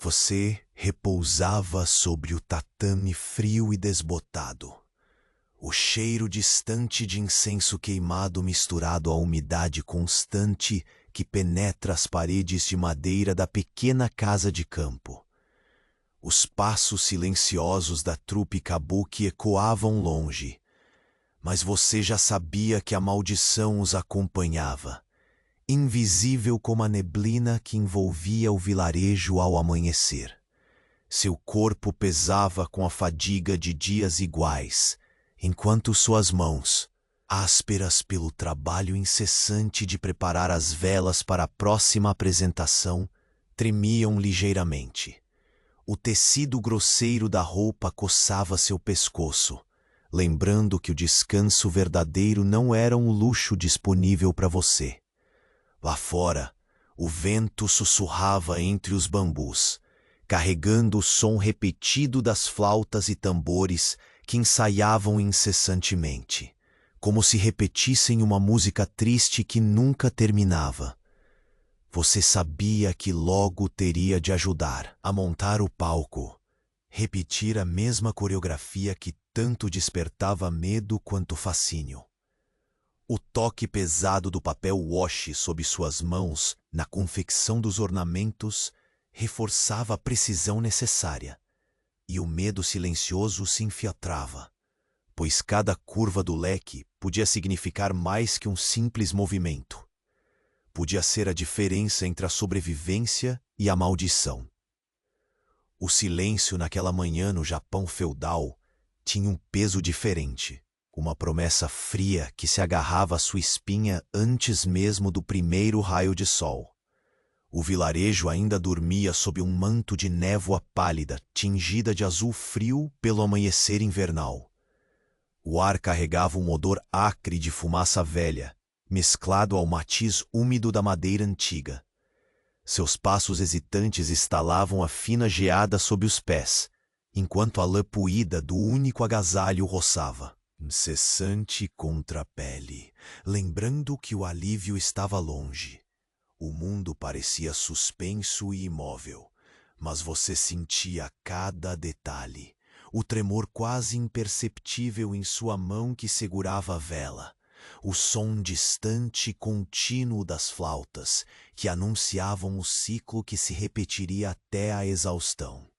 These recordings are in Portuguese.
Você repousava sobre o tatame frio e desbotado. O cheiro distante de incenso queimado misturado à umidade constante que penetra as paredes de madeira da pequena casa de campo. Os passos silenciosos da trupe kabuki ecoavam longe, mas você já sabia que a maldição os acompanhava, invisível como a neblina que envolvia o vilarejo ao amanhecer. Seu corpo pesava com a fadiga de dias iguais, enquanto suas mãos, ásperas pelo trabalho incessante de preparar as velas para a próxima apresentação, tremiam ligeiramente. O tecido grosseiro da roupa coçava seu pescoço, lembrando que o descanso verdadeiro não era um luxo disponível para você. Lá fora, o vento sussurrava entre os bambus, carregando o som repetido das flautas e tambores que ensaiavam incessantemente, como se repetissem uma música triste que nunca terminava. Você sabia que logo teria de ajudar a montar o palco, repetir a mesma coreografia que tanto despertava medo quanto fascínio. O toque pesado do papel washi sob suas mãos na confecção dos ornamentos reforçava a precisão necessária, e o medo silencioso se infiltrava, pois cada curva do leque podia significar mais que um simples movimento. Podia ser a diferença entre a sobrevivência e a maldição. O silêncio naquela manhã no Japão feudal tinha um peso diferente, uma promessa fria que se agarrava à sua espinha antes mesmo do primeiro raio de sol. O vilarejo ainda dormia sob um manto de névoa pálida, tingida de azul frio pelo amanhecer invernal. O ar carregava um odor acre de fumaça velha, mesclado ao matiz úmido da madeira antiga. Seus passos hesitantes estalavam a fina geada sob os pés, enquanto a lã puída do único agasalho roçava, incessante contra a pele, lembrando que o alívio estava longe. O mundo parecia suspenso e imóvel, mas você sentia cada detalhe, o tremor quase imperceptível em sua mão que segurava a vela, o som distante e contínuo das flautas, que anunciavam o ciclo que se repetiria até a exaustão.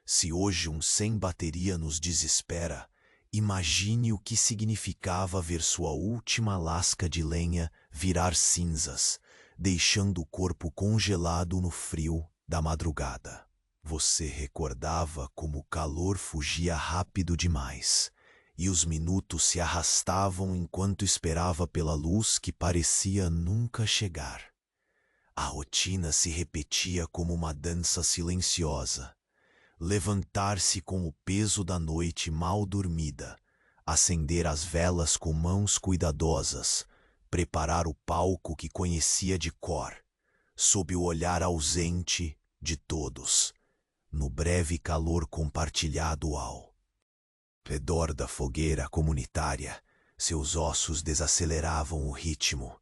Se hoje um sem bateria nos desespera, imagine o que significava ver sua última lasca de lenha virar cinzas, deixando o corpo congelado no frio da madrugada. Você recordava como o calor fugia rápido demais, e os minutos se arrastavam enquanto esperava pela luz que parecia nunca chegar. A rotina se repetia como uma dança silenciosa. Levantar-se com o peso da noite mal dormida, acender as velas com mãos cuidadosas, preparar o palco que conhecia de cor, sob o olhar ausente de todos, no breve calor compartilhado ao redor da fogueira comunitária. Seus ossos desaceleravam o ritmo.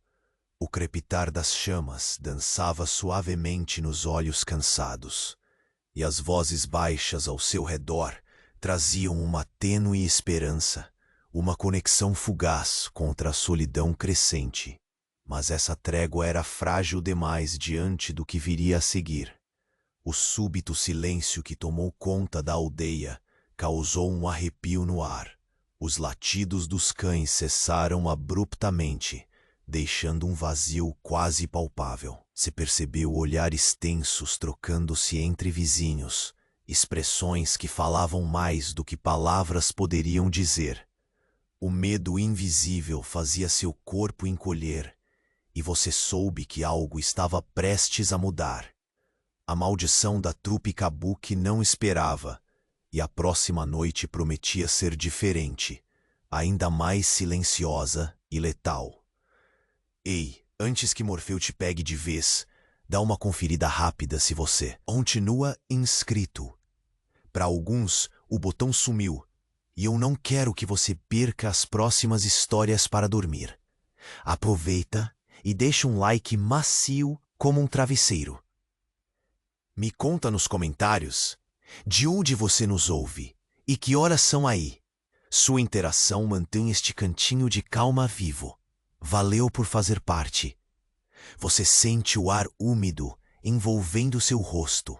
O crepitar das chamas dançava suavemente nos olhos cansados, e as vozes baixas ao seu redor traziam uma tênue esperança, uma conexão fugaz contra a solidão crescente. Mas essa trégua era frágil demais diante do que viria a seguir. O súbito silêncio que tomou conta da aldeia causou um arrepio no ar. Os latidos dos cães cessaram abruptamente, deixando um vazio quase palpável. Se percebeu olhares tensos trocando-se entre vizinhos, expressões que falavam mais do que palavras poderiam dizer. O medo invisível fazia seu corpo encolher, e você soube que algo estava prestes a mudar. A maldição da trupe kabuki não esperava, e a próxima noite prometia ser diferente, ainda mais silenciosa e letal. Ei, antes que Morfeu te pegue de vez, dá uma conferida rápida se você continua inscrito. Para alguns, o botão sumiu, e eu não quero que você perca as próximas histórias para dormir. Aproveita e deixa um like macio como um travesseiro. Me conta nos comentários de onde você nos ouve e que horas são aí. Sua interação mantém este cantinho de calma vivo. Valeu por fazer parte. Você sente o ar úmido envolvendo seu rosto.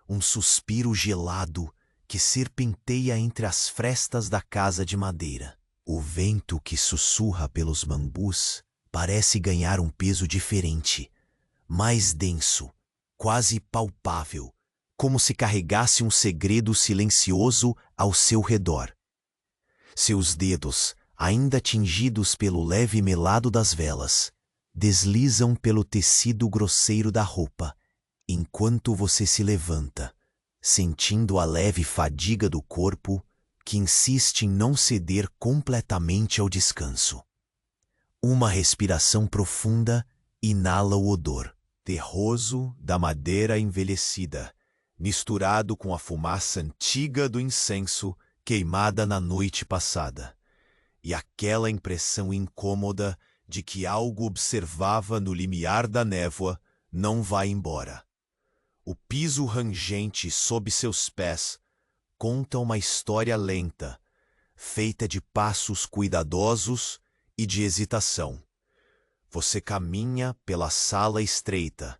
Um suspiro gelado que serpenteia entre as frestas da casa de madeira. O vento que sussurra pelos bambus parece ganhar um peso diferente, mais denso, quase palpável, como se carregasse um segredo silencioso ao seu redor. Seus dedos, ainda tingidos pelo leve melado das velas, deslizam pelo tecido grosseiro da roupa, enquanto você se levanta, sentindo a leve fadiga do corpo que insiste em não ceder completamente ao descanso. Uma respiração profunda inala o odor terroso da madeira envelhecida, misturado com a fumaça antiga do incenso queimada na noite passada, e aquela impressão incômoda de que algo observava no limiar da névoa não vai embora. O piso rangente sob seus pés conta uma história lenta, feita de passos cuidadosos e de hesitação. Você caminha pela sala estreita.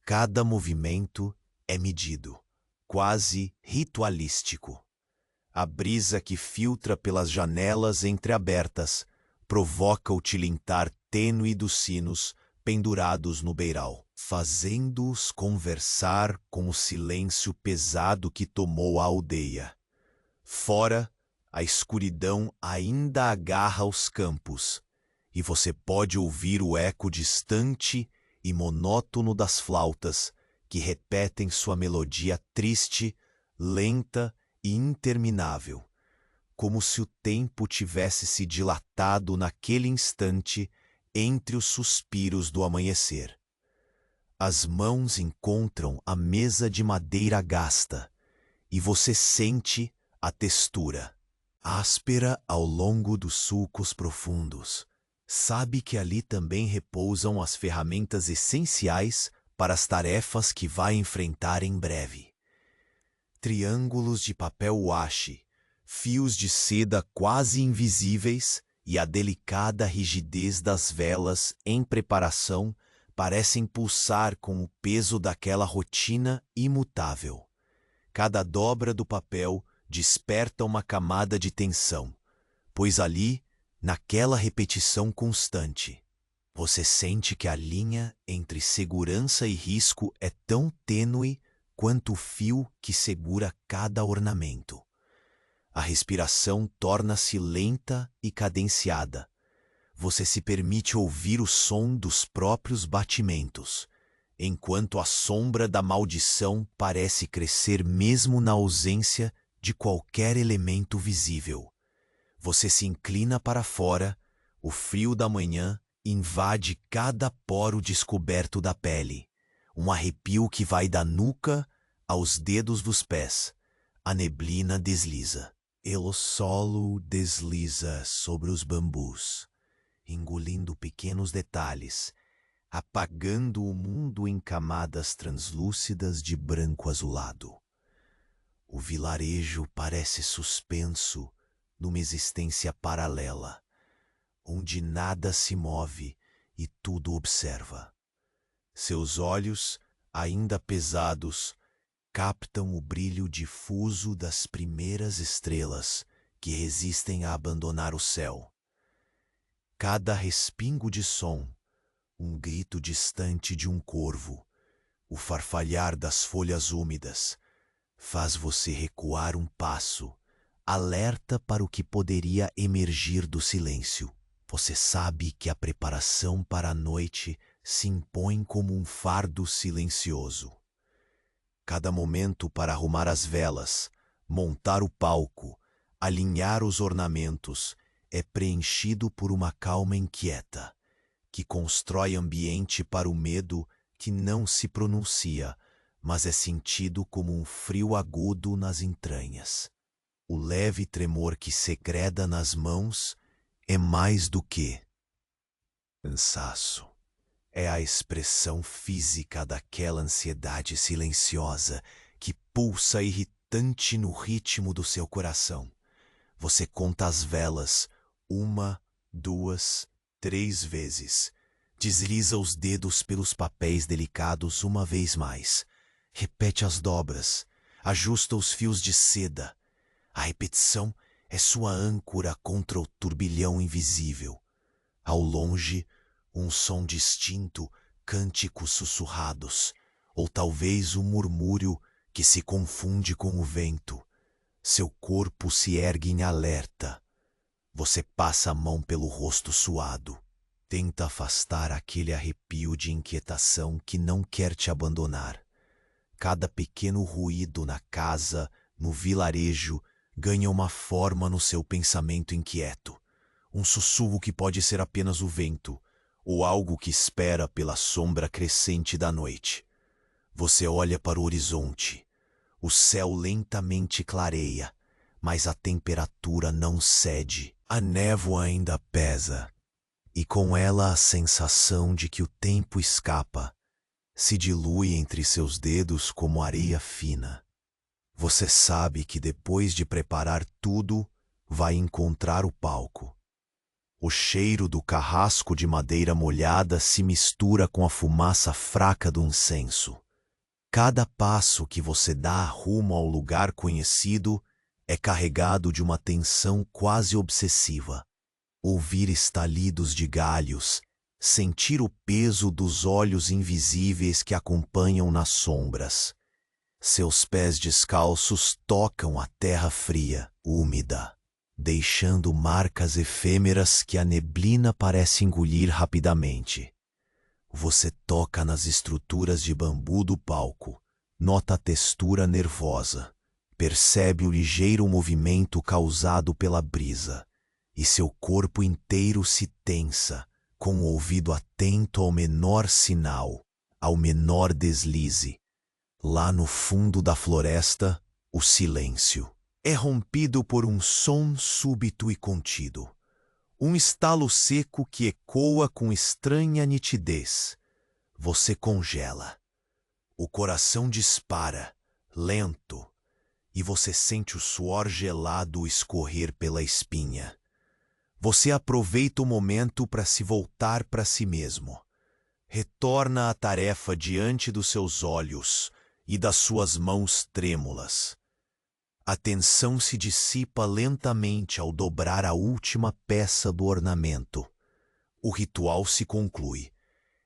Cada movimento é medido, quase ritualístico. A brisa que filtra pelas janelas entreabertas provoca o tilintar tênue dos sinos pendurados no beiral, fazendo-os conversar com o silêncio pesado que tomou a aldeia. Fora, a escuridão ainda agarra os campos, e você pode ouvir o eco distante e monótono das flautas que repetem sua melodia triste, lenta e interminável, como se o tempo tivesse se dilatado naquele instante entre os suspiros do amanhecer. As mãos encontram a mesa de madeira gasta e você sente a textura, áspera ao longo dos sulcos profundos. Sabe que ali também repousam as ferramentas essenciais para as tarefas que vai enfrentar em breve. Triângulos de papel washi, fios de seda quase invisíveis e a delicada rigidez das velas em preparação parecem pulsar com o peso daquela rotina imutável. Cada dobra do papel desperta uma camada de tensão, pois ali, naquela repetição constante, você sente que a linha entre segurança e risco é tão tênue quanto o fio que segura cada ornamento. A respiração torna-se lenta e cadenciada. Você se permite ouvir o som dos próprios batimentos, enquanto a sombra da maldição parece crescer mesmo na ausência de qualquer elemento visível. Você se inclina para fora, o frio da manhã invade cada poro descoberto da pele, um arrepio que vai da nuca aos dedos dos pés. A neblina desliza. O solo desliza sobre os bambus, engolindo pequenos detalhes, apagando o mundo em camadas translúcidas de branco azulado. O vilarejo parece suspenso numa existência paralela, onde nada se move e tudo observa. Seus olhos, ainda pesados, captam o brilho difuso das primeiras estrelas que resistem a abandonar o céu. Cada respingo de som, um grito distante de um corvo, o farfalhar das folhas úmidas, faz você recuar um passo, alerta para o que poderia emergir do silêncio. Você sabe que a preparação para a noite se impõe como um fardo silencioso. Cada momento para arrumar as velas, montar o palco, alinhar os ornamentos, é preenchido por uma calma inquieta, que constrói ambiente para o medo que não se pronuncia, mas é sentido como um frio agudo nas entranhas. O leve tremor que segreda nas mãos é mais do que cansaço. É a expressão física daquela ansiedade silenciosa que pulsa irritante no ritmo do seu coração. Você conta as velas, 1, 2, 3 vezes. Desliza os dedos pelos papéis delicados uma vez mais. Repete as dobras. Ajusta os fios de seda. A repetição é sua âncora contra o turbilhão invisível. Ao longe, um som distinto, cânticos sussurrados, ou talvez um murmúrio que se confunde com o vento. Seu corpo se ergue em alerta. Você passa a mão pelo rosto suado. Tenta afastar aquele arrepio de inquietação que não quer te abandonar. Cada pequeno ruído na casa, no vilarejo, ganha uma forma no seu pensamento inquieto. Um sussurro que pode ser apenas o vento, ou algo que espera pela sombra crescente da noite. Você olha para o horizonte. O céu lentamente clareia, mas a temperatura não cede. A névoa ainda pesa, e com ela a sensação de que o tempo escapa, se dilui entre seus dedos como areia fina. Você sabe que depois de preparar tudo, vai encontrar o palco. O cheiro do carrasco de madeira molhada se mistura com a fumaça fraca do incenso. Cada passo que você dá rumo ao lugar conhecido é carregado de uma tensão quase obsessiva. Ouvir estalidos de galhos, sentir o peso dos olhos invisíveis que acompanham nas sombras. Seus pés descalços tocam a terra fria, úmida, deixando marcas efêmeras que a neblina parece engolir rapidamente. Você toca nas estruturas de bambu do palco, nota a textura nervosa, percebe o ligeiro movimento causado pela brisa, e seu corpo inteiro se tensa, com o ouvido atento ao menor sinal, ao menor deslize. Lá no fundo da floresta, o silêncio é rompido por um som súbito e contido. Um estalo seco que ecoa com estranha nitidez. Você congela. O coração dispara, lento, e você sente o suor gelado escorrer pela espinha. Você aproveita o momento para se voltar para si mesmo. Retorna à tarefa diante dos seus olhos e das suas mãos trêmulas. A tensão se dissipa lentamente ao dobrar a última peça do ornamento. O ritual se conclui,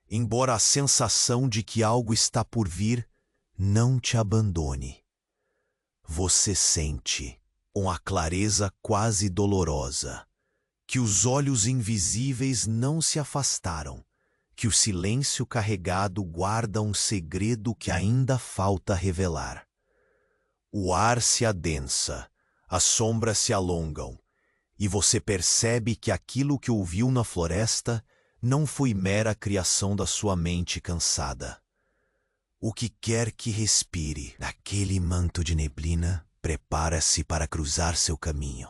embora a sensação de que algo está por vir não te abandone. Você sente, com a clareza quase dolorosa, que os olhos invisíveis não se afastaram, que o silêncio carregado guarda um segredo que ainda falta revelar. O ar se adensa, as sombras se alongam, e você percebe que aquilo que ouviu na floresta não foi mera criação da sua mente cansada. O que quer que respire naquele manto de neblina, prepara-se para cruzar seu caminho.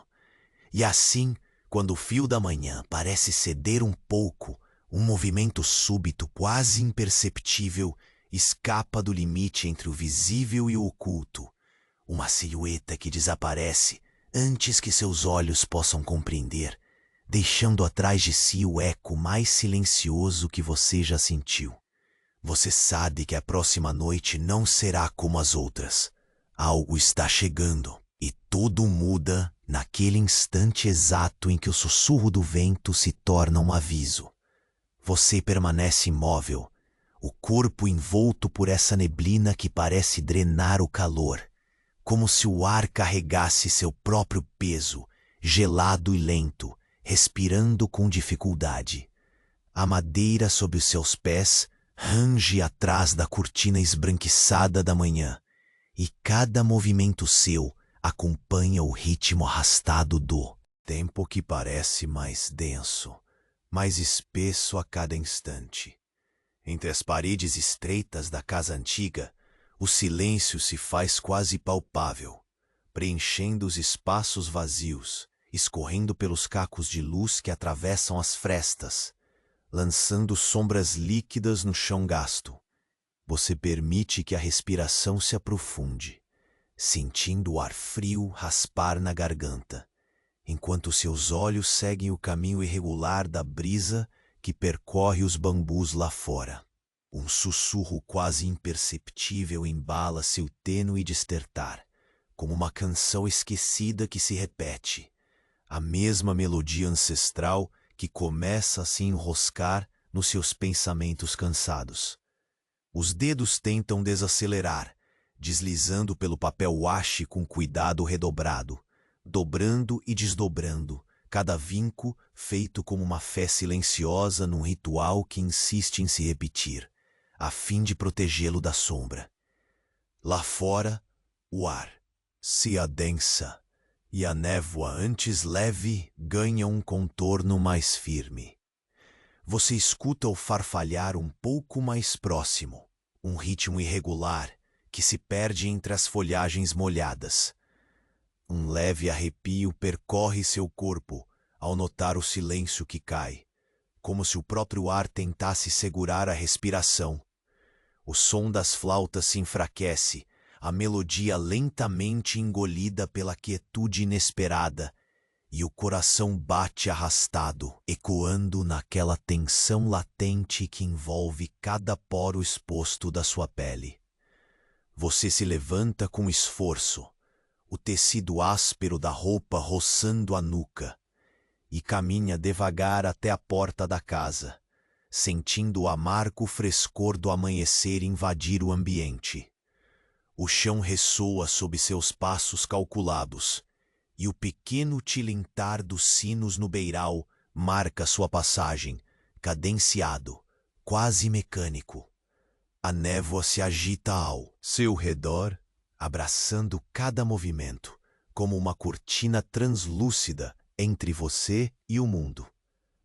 E assim, quando o fio da manhã parece ceder um pouco, um movimento súbito, quase imperceptível, escapa do limite entre o visível e o oculto. Uma silhueta que desaparece antes que seus olhos possam compreender, deixando atrás de si o eco mais silencioso que você já sentiu. Você sabe que a próxima noite não será como as outras. Algo está chegando e tudo muda naquele instante exato em que o sussurro do vento se torna um aviso. Você permanece imóvel, o corpo envolto por essa neblina que parece drenar o calor, como se o ar carregasse seu próprio peso, gelado e lento, respirando com dificuldade. A madeira sob os seus pés range atrás da cortina esbranquiçada da manhã, e cada movimento seu acompanha o ritmo arrastado do tempo que parece mais denso, mais espesso a cada instante. Entre as paredes estreitas da casa antiga, o silêncio se faz quase palpável, preenchendo os espaços vazios, escorrendo pelos cacos de luz que atravessam as frestas. lançando sombras líquidas no chão gasto. Você permite que a respiração se aprofunde, sentindo o ar frio raspar na garganta, enquanto seus olhos seguem o caminho irregular da brisa que percorre os bambus lá fora. Um sussurro quase imperceptível embala seu tênue despertar, como uma canção esquecida que se repete, a mesma melodia ancestral que começa a se enroscar nos seus pensamentos cansados. Os dedos tentam desacelerar, deslizando pelo papel washi com cuidado redobrado, dobrando e desdobrando, cada vinco feito como uma fé silenciosa num ritual que insiste em se repetir, a fim de protegê-lo da sombra. Lá fora, o ar se adensa e a névoa, antes leve, ganha um contorno mais firme. Você escuta o farfalhar um pouco mais próximo, um ritmo irregular que se perde entre as folhagens molhadas. Um leve arrepio percorre seu corpo ao notar o silêncio que cai, como se o próprio ar tentasse segurar a respiração. O som das flautas se enfraquece, a melodia lentamente engolida pela quietude inesperada, e o coração bate arrastado, ecoando naquela tensão latente que envolve cada poro exposto da sua pele. Você se levanta com esforço, o tecido áspero da roupa roçando a nuca, e caminha devagar até a porta da casa, sentindo o amargo frescor do amanhecer invadir o ambiente. O chão ressoa sob seus passos calculados, e o pequeno tilintar dos sinos no beiral marca sua passagem, cadenciado, quase mecânico. A névoa se agita ao seu redor, abraçando cada movimento, como uma cortina translúcida entre você e o mundo.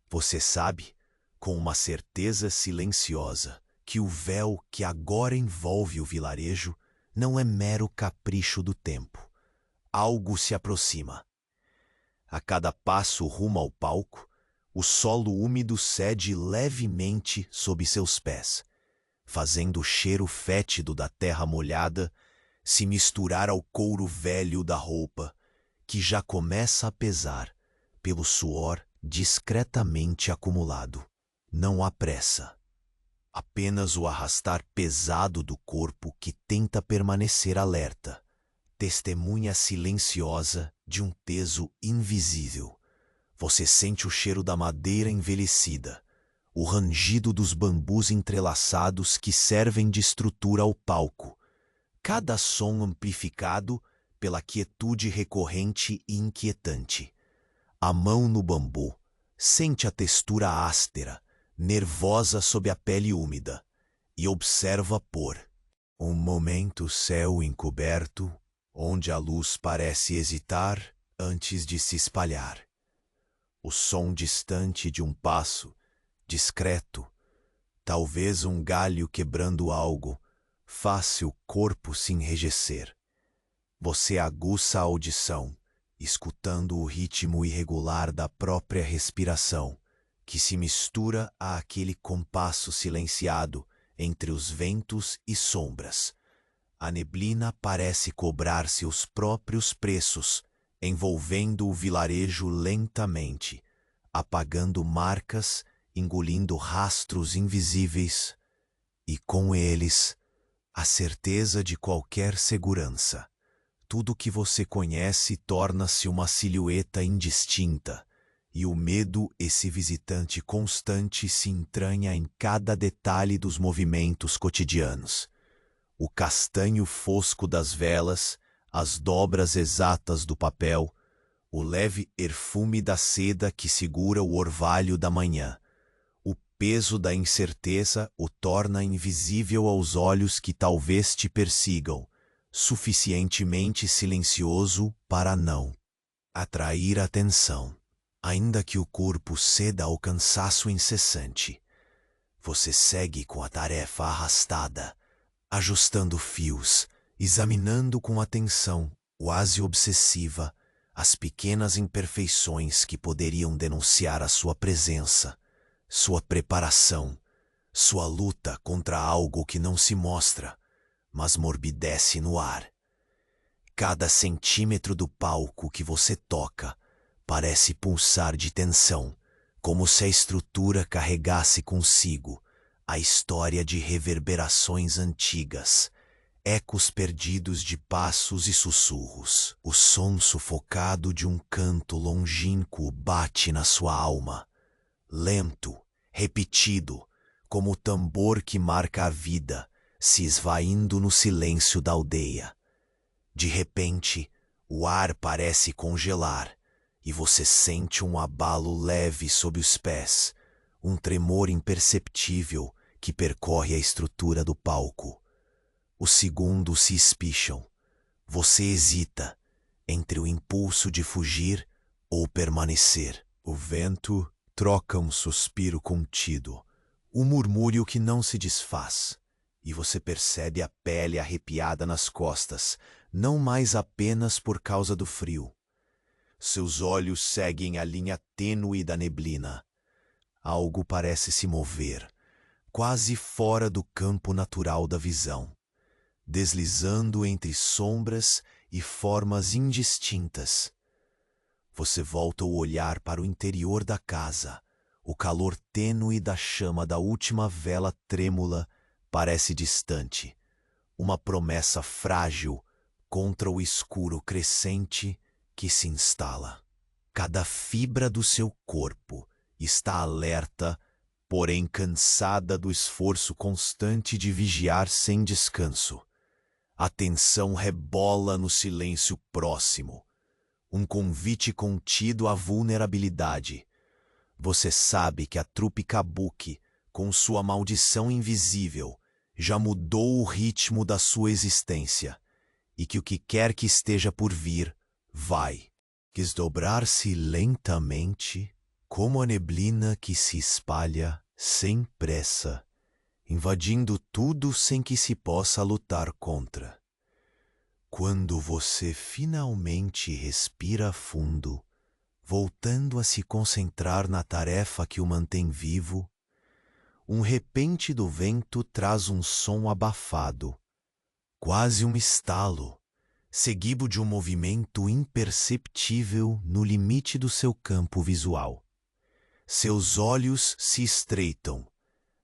Você sabe, com uma certeza silenciosa, que o véu que agora envolve o vilarejo não é mero capricho do tempo. Algo se aproxima. A cada passo rumo ao palco, o solo úmido cede levemente sob seus pés, fazendo o cheiro fétido da terra molhada se misturar ao couro velho da roupa, que já começa a pesar pelo suor discretamente acumulado. Não há pressa. Apenas o arrastar pesado do corpo que tenta permanecer alerta, testemunha silenciosa de um peso invisível. Você sente o cheiro da madeira envelhecida, o rangido dos bambus entrelaçados que servem de estrutura ao palco, cada som amplificado pela quietude recorrente e inquietante. A mão no bambu sente a textura áspera, nervosa sob a pele úmida, e observa por um momento o céu encoberto, onde a luz parece hesitar antes de se espalhar. O som distante de um passo, discreto, talvez um galho quebrando algo, faz seu corpo se enrijecer. Você aguça a audição, escutando o ritmo irregular da própria respiração, que se mistura àquele compasso silenciado entre os ventos e sombras. A neblina parece cobrar seus próprios preços, envolvendo o vilarejo lentamente, apagando marcas, engolindo rastros invisíveis, e com eles a certeza de qualquer segurança. Tudo que você conhece torna-se uma silhueta indistinta, e o medo, esse visitante constante, se entranha em cada detalhe dos movimentos cotidianos. O castanho fosco das velas, as dobras exatas do papel, o leve perfume da seda que segura o orvalho da manhã. O peso da incerteza o torna invisível aos olhos que talvez te persigam, suficientemente silencioso para não atrair atenção. Ainda que o corpo ceda ao cansaço incessante, você segue com a tarefa arrastada, ajustando fios, examinando com atenção, quase obsessiva, as pequenas imperfeições que poderiam denunciar a sua presença, sua preparação, sua luta contra algo que não se mostra, mas morbidece no ar. Cada centímetro do palco que você toca parece pulsar de tensão, como se a estrutura carregasse consigo a história de reverberações antigas, ecos perdidos de passos e sussurros. O som sufocado de um canto longínquo bate na sua alma, lento, repetido, como o tambor que marca a vida, se esvaindo no silêncio da aldeia. De repente, o ar parece congelar e você sente um abalo leve sob os pés, um tremor imperceptível que percorre a estrutura do palco. Os segundos se espicham. Você hesita entre o impulso de fugir ou permanecer. O vento troca um suspiro contido, um murmúrio que não se desfaz, e você percebe a pele arrepiada nas costas, não mais apenas por causa do frio. Seus olhos seguem a linha tênue da neblina. Algo parece se mover, quase fora do campo natural da visão, deslizando entre sombras e formas indistintas. Você volta o olhar para o interior da casa. O calor tênue da chama da última vela trêmula parece distante, uma promessa frágil contra o escuro crescente que se instala. Cada fibra do seu corpo está alerta, porém cansada do esforço constante de vigiar sem descanso. A tensão rebola no silêncio próximo, um convite contido à vulnerabilidade. Você sabe que a trupe Kabuki, com sua maldição invisível, já mudou o ritmo da sua existência, e que o que quer que esteja por vir, vai desdobrar-se lentamente, como a neblina que se espalha sem pressa, invadindo tudo sem que se possa lutar contra. Quando você finalmente respira fundo, voltando a se concentrar na tarefa que o mantém vivo, um repente do vento traz um som abafado, quase um estalo, seguido de um movimento imperceptível no limite do seu campo visual. Seus olhos se estreitam,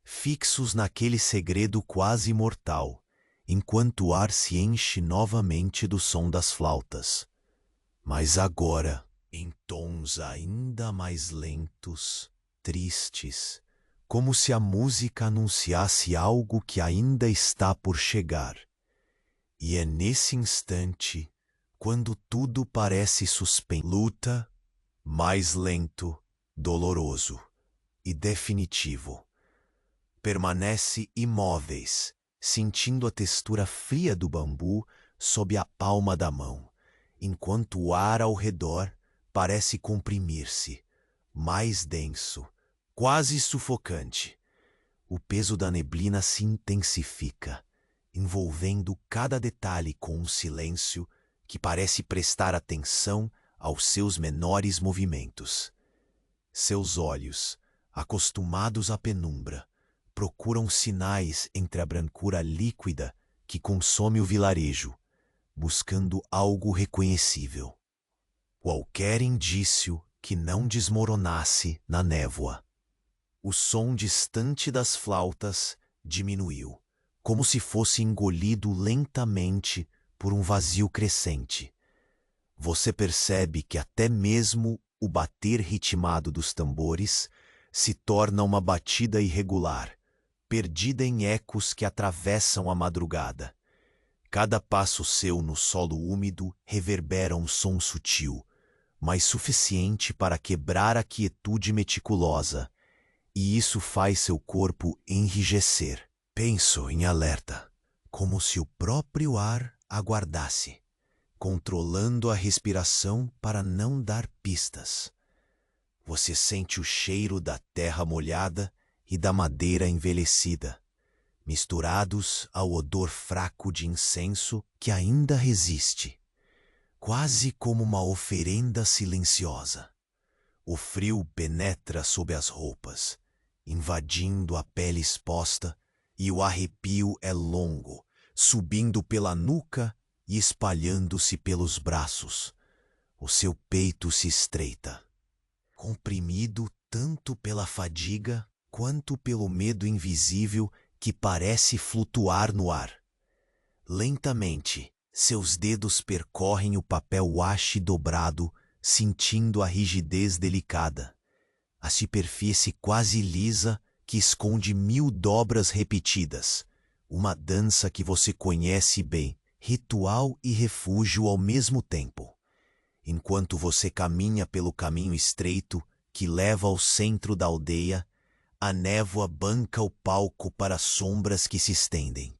fixos naquele segredo quase mortal, enquanto o ar se enche novamente do som das flautas. Mas agora, em tons ainda mais lentos, tristes, como se a música anunciasse algo que ainda está por chegar. E é nesse instante, quando tudo parece suspenso, luta, mais lento, doloroso e definitivo. Permanece imóveis, sentindo a textura fria do bambu sob a palma da mão, enquanto o ar ao redor parece comprimir-se, mais denso, quase sufocante. O peso da neblina se intensifica, envolvendo cada detalhe com um silêncio que parece prestar atenção aos seus menores movimentos. Seus olhos, acostumados à penumbra, procuram sinais entre a brancura líquida que consome o vilarejo, buscando algo reconhecível. Qualquer indício que não desmoronasse na névoa. O som distante das flautas diminuiu, como se fosse engolido lentamente por um vazio crescente. Você percebe que até mesmo o bater ritmado dos tambores se torna uma batida irregular, perdida em ecos que atravessam a madrugada. Cada passo seu no solo úmido reverbera um som sutil, mas suficiente para quebrar a quietude meticulosa, e isso faz seu corpo enrijecer. Penso em alerta, como se o próprio ar aguardasse, controlando a respiração para não dar pistas. Você sente o cheiro da terra molhada e da madeira envelhecida, misturados ao odor fraco de incenso que ainda resiste, quase como uma oferenda silenciosa. O frio penetra sob as roupas, invadindo a pele exposta, e o arrepio é longo, subindo pela nuca e espalhando-se pelos braços. O seu peito se estreita, comprimido tanto pela fadiga quanto pelo medo invisível que parece flutuar no ar. Lentamente, seus dedos percorrem o papel washi dobrado, sentindo a rigidez delicada, a superfície quase lisa que esconde 1000 dobras repetidas, uma dança que você conhece bem, ritual e refúgio ao mesmo tempo. Enquanto você caminha pelo caminho estreito que leva ao centro da aldeia, a névoa banca o palco para sombras que se estendem.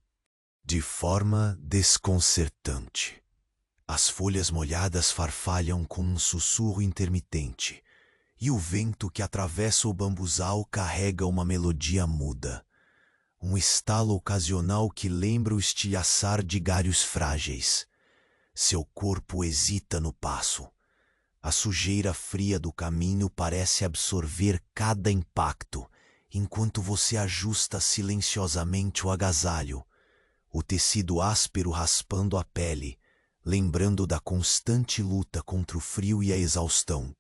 De forma desconcertante, as folhas molhadas farfalham com um sussurro intermitente, e o vento que atravessa o bambuzal carrega uma melodia muda, um estalo ocasional que lembra o estilhaçar de galhos frágeis. Seu corpo hesita no passo. A sujeira fria do caminho parece absorver cada impacto, enquanto você ajusta silenciosamente o agasalho, o tecido áspero raspando a pele, lembrando da constante luta contra o frio e a exaustão.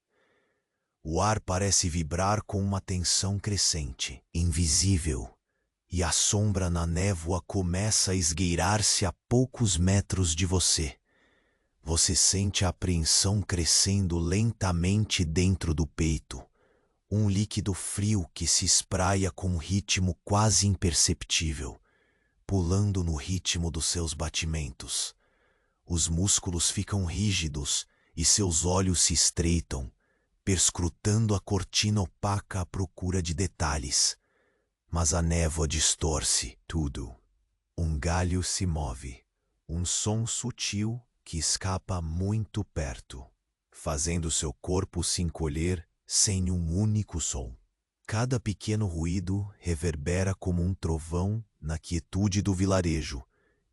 O ar parece vibrar com uma tensão crescente, invisível, e a sombra na névoa começa a esgueirar-se a poucos metros de você. Você sente a apreensão crescendo lentamente dentro do peito, um líquido frio que se espraia com um ritmo quase imperceptível, pulando no ritmo dos seus batimentos. Os músculos ficam rígidos e seus olhos se estreitam, perscrutando a cortina opaca à procura de detalhes. Mas a névoa distorce tudo. Um galho se move, um som sutil que escapa muito perto, fazendo seu corpo se encolher sem um único som. Cada pequeno ruído reverbera como um trovão na quietude do vilarejo,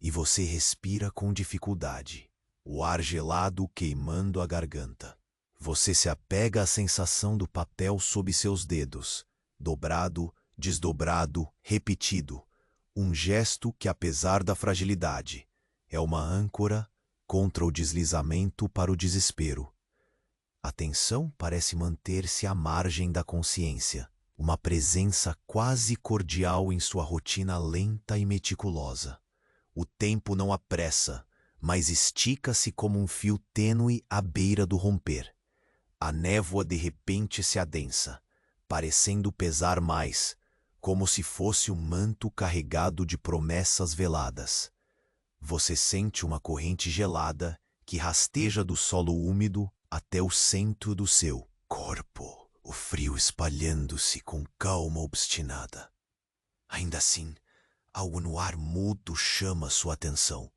e você respira com dificuldade, o ar gelado queimando a garganta. Você se apega à sensação do papel sob seus dedos, dobrado, desdobrado, repetido, um gesto que, apesar da fragilidade, é uma âncora contra o deslizamento para o desespero. A tensão parece manter-se à margem da consciência, uma presença quase cordial em sua rotina lenta e meticulosa. O tempo não apressa, mas estica-se como um fio tênue à beira do romper. A névoa de repente se adensa, parecendo pesar mais, como se fosse um manto carregado de promessas veladas. Você sente uma corrente gelada que rasteja do solo úmido até o centro do seu corpo, o frio espalhando-se com calma obstinada. Ainda assim, algo no ar mudo chama sua atenção.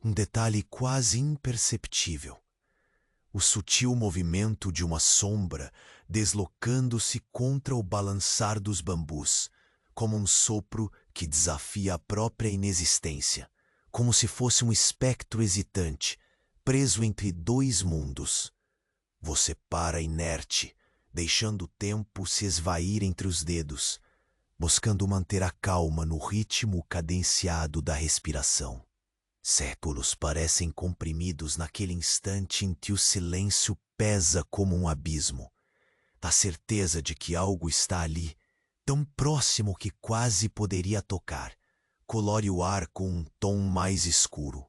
Um detalhe quase imperceptível. O sutil movimento de uma sombra deslocando-se contra o balançar dos bambus, como um sopro que desafia a própria inexistência, como se fosse um espectro hesitante, preso entre dois mundos. Você para inerte, deixando o tempo se esvair entre os dedos, buscando manter a calma no ritmo cadenciado da respiração. Séculos parecem comprimidos naquele instante em que o silêncio pesa como um abismo. Da certeza de que algo está ali, tão próximo que quase poderia tocar, colore o ar com um tom mais escuro.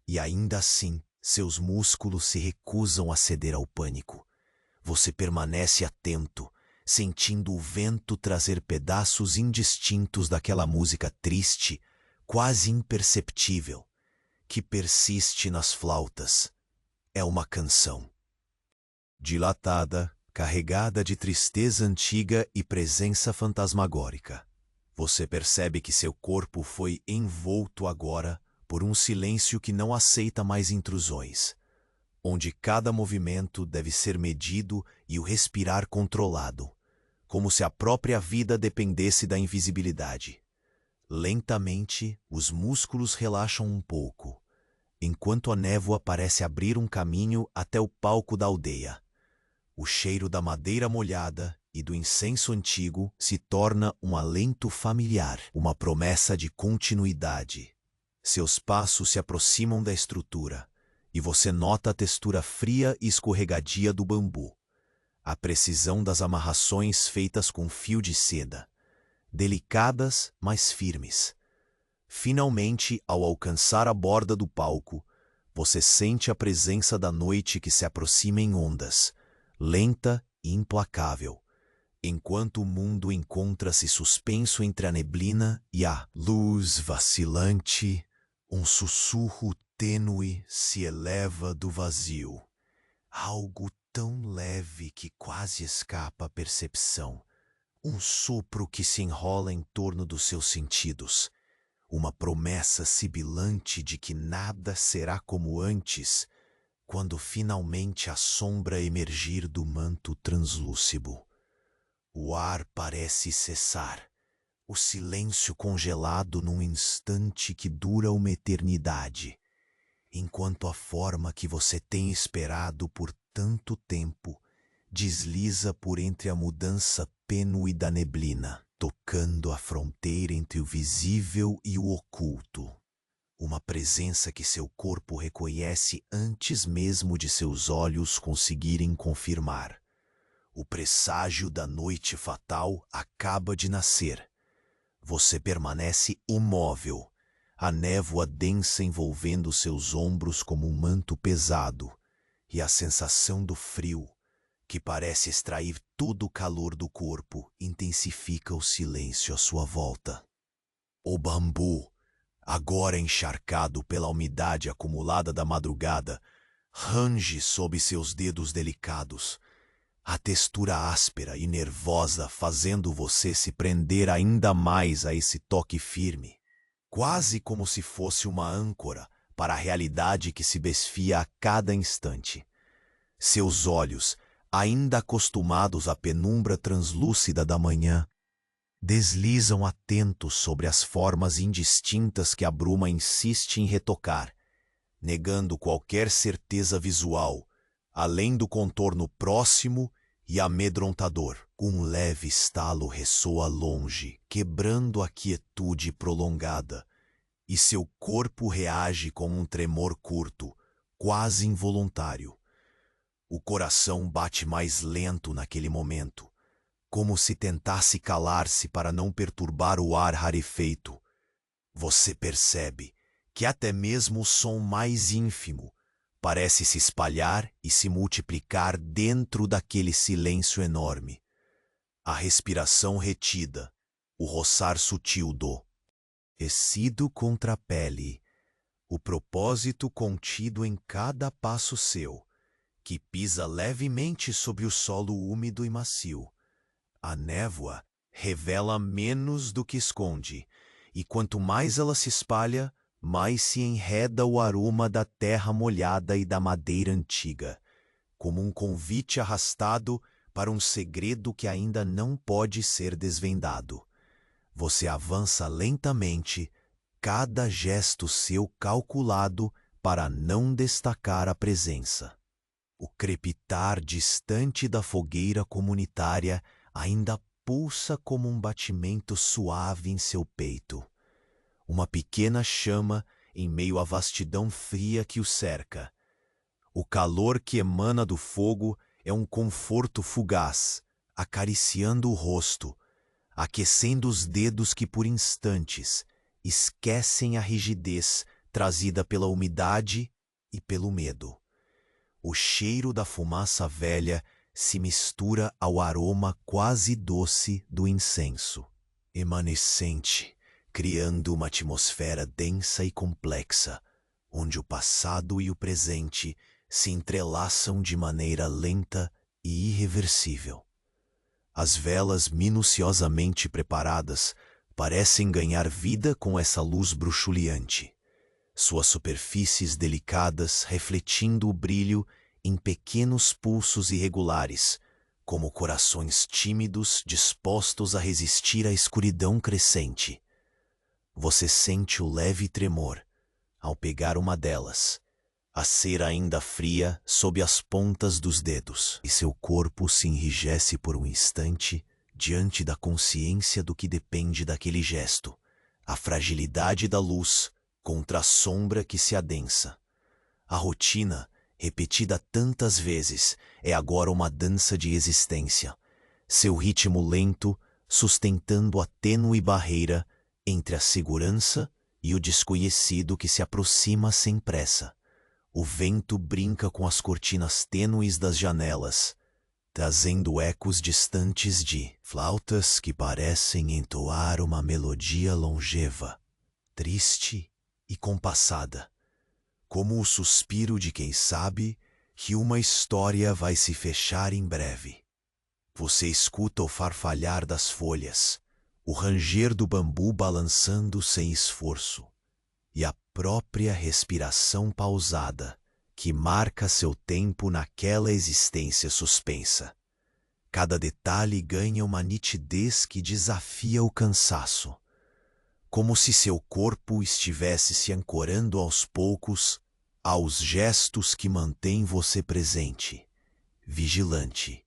E ainda assim, seus músculos se recusam a ceder ao pânico. Você permanece atento, sentindo o vento trazer pedaços indistintos daquela música triste, quase imperceptível, que persiste nas flautas. É uma canção. Dilatada, carregada de tristeza antiga e presença fantasmagórica. Você percebe que seu corpo foi envolto agora por um silêncio que não aceita mais intrusões, onde cada movimento deve ser medido e o respirar controlado, como se a própria vida dependesse da invisibilidade. Lentamente, os músculos relaxam um pouco, enquanto a névoa parece abrir um caminho até o palco da aldeia. O cheiro da madeira molhada e do incenso antigo se torna um alento familiar, uma promessa de continuidade. Seus passos se aproximam da estrutura, e você nota a textura fria e escorregadia do bambu, a precisão das amarrações feitas com fio de seda, delicadas, mas firmes. Finalmente, ao alcançar a borda do palco, você sente a presença da noite que se aproxima em ondas, lenta e implacável, enquanto o mundo encontra-se suspenso entre a neblina e a luz vacilante. Um sussurro tênue se eleva do vazio, algo tão leve que quase escapa à percepção, um sopro que se enrola em torno dos seus sentidos, uma promessa sibilante de que nada será como antes, quando finalmente a sombra emergir do manto translúcido. O ar parece cessar, o silêncio congelado num instante que dura uma eternidade, enquanto a forma que você tem esperado por tanto tempo desliza por entre a mudança tênue da neblina, tocando a fronteira entre o visível e o oculto. Uma presença que seu corpo reconhece antes mesmo de seus olhos conseguirem confirmar. O presságio da noite fatal acaba de nascer. Você permanece imóvel, a névoa densa envolvendo seus ombros como um manto pesado, e a sensação do frio, que parece extrair todo o calor do corpo, intensifica o silêncio à sua volta. O bambu, agora encharcado pela umidade acumulada da madrugada, range sob seus dedos delicados, a textura áspera e nervosa fazendo você se prender ainda mais a esse toque firme, quase como se fosse uma âncora para a realidade que se desfia a cada instante. Seus olhos, ainda acostumados à penumbra translúcida da manhã, deslizam atentos sobre as formas indistintas que a bruma insiste em retocar, negando qualquer certeza visual, além do contorno próximo e amedrontador. Um leve estalo ressoa longe, quebrando a quietude prolongada, e seu corpo reage com um tremor curto, quase involuntário. O coração bate mais lento naquele momento, como se tentasse calar-se para não perturbar o ar rarefeito. Você percebe que até mesmo o som mais ínfimo parece se espalhar e se multiplicar dentro daquele silêncio enorme. A respiração retida, o roçar sutil do tecido contra a pele, o propósito contido em cada passo seu, que pisa levemente sobre o solo úmido e macio. A névoa revela menos do que esconde, e quanto mais ela se espalha, mais se enreda o aroma da terra molhada e da madeira antiga, como um convite arrastado para um segredo que ainda não pode ser desvendado. Você avança lentamente, cada gesto seu calculado para não destacar a presença. O crepitar distante da fogueira comunitária ainda pulsa como um batimento suave em seu peito. Uma pequena chama em meio à vastidão fria que o cerca. O calor que emana do fogo é um conforto fugaz, acariciando o rosto, aquecendo os dedos que por instantes esquecem a rigidez trazida pela umidade e pelo medo. O cheiro da fumaça velha se mistura ao aroma quase doce do incenso, evanescente, criando uma atmosfera densa e complexa, onde o passado e o presente se entrelaçam de maneira lenta e irreversível. As velas minuciosamente preparadas parecem ganhar vida com essa luz bruxuleante, suas superfícies delicadas refletindo o brilho em pequenos pulsos irregulares, como corações tímidos dispostos a resistir à escuridão crescente. Você sente o leve tremor ao pegar uma delas, a cera ainda fria sob as pontas dos dedos, e seu corpo se enrijece por um instante diante da consciência do que depende daquele gesto, a fragilidade da luz contra a sombra que se adensa. A rotina, repetida tantas vezes, é agora uma dança de existência, seu ritmo lento sustentando a tênue barreira entre a segurança e o desconhecido que se aproxima sem pressa. O vento brinca com as cortinas tênues das janelas, trazendo ecos distantes de flautas que parecem entoar uma melodia longeva, triste e compassada, como o suspiro de quem sabe que uma história vai se fechar em breve. Você escuta o farfalhar das folhas, o ranger do bambu balançando sem esforço, e a própria respiração pausada que marca seu tempo naquela existência suspensa. Cada detalhe ganha uma nitidez que desafia o cansaço, como se seu corpo estivesse se ancorando aos poucos aos gestos que mantêm você presente, vigilante,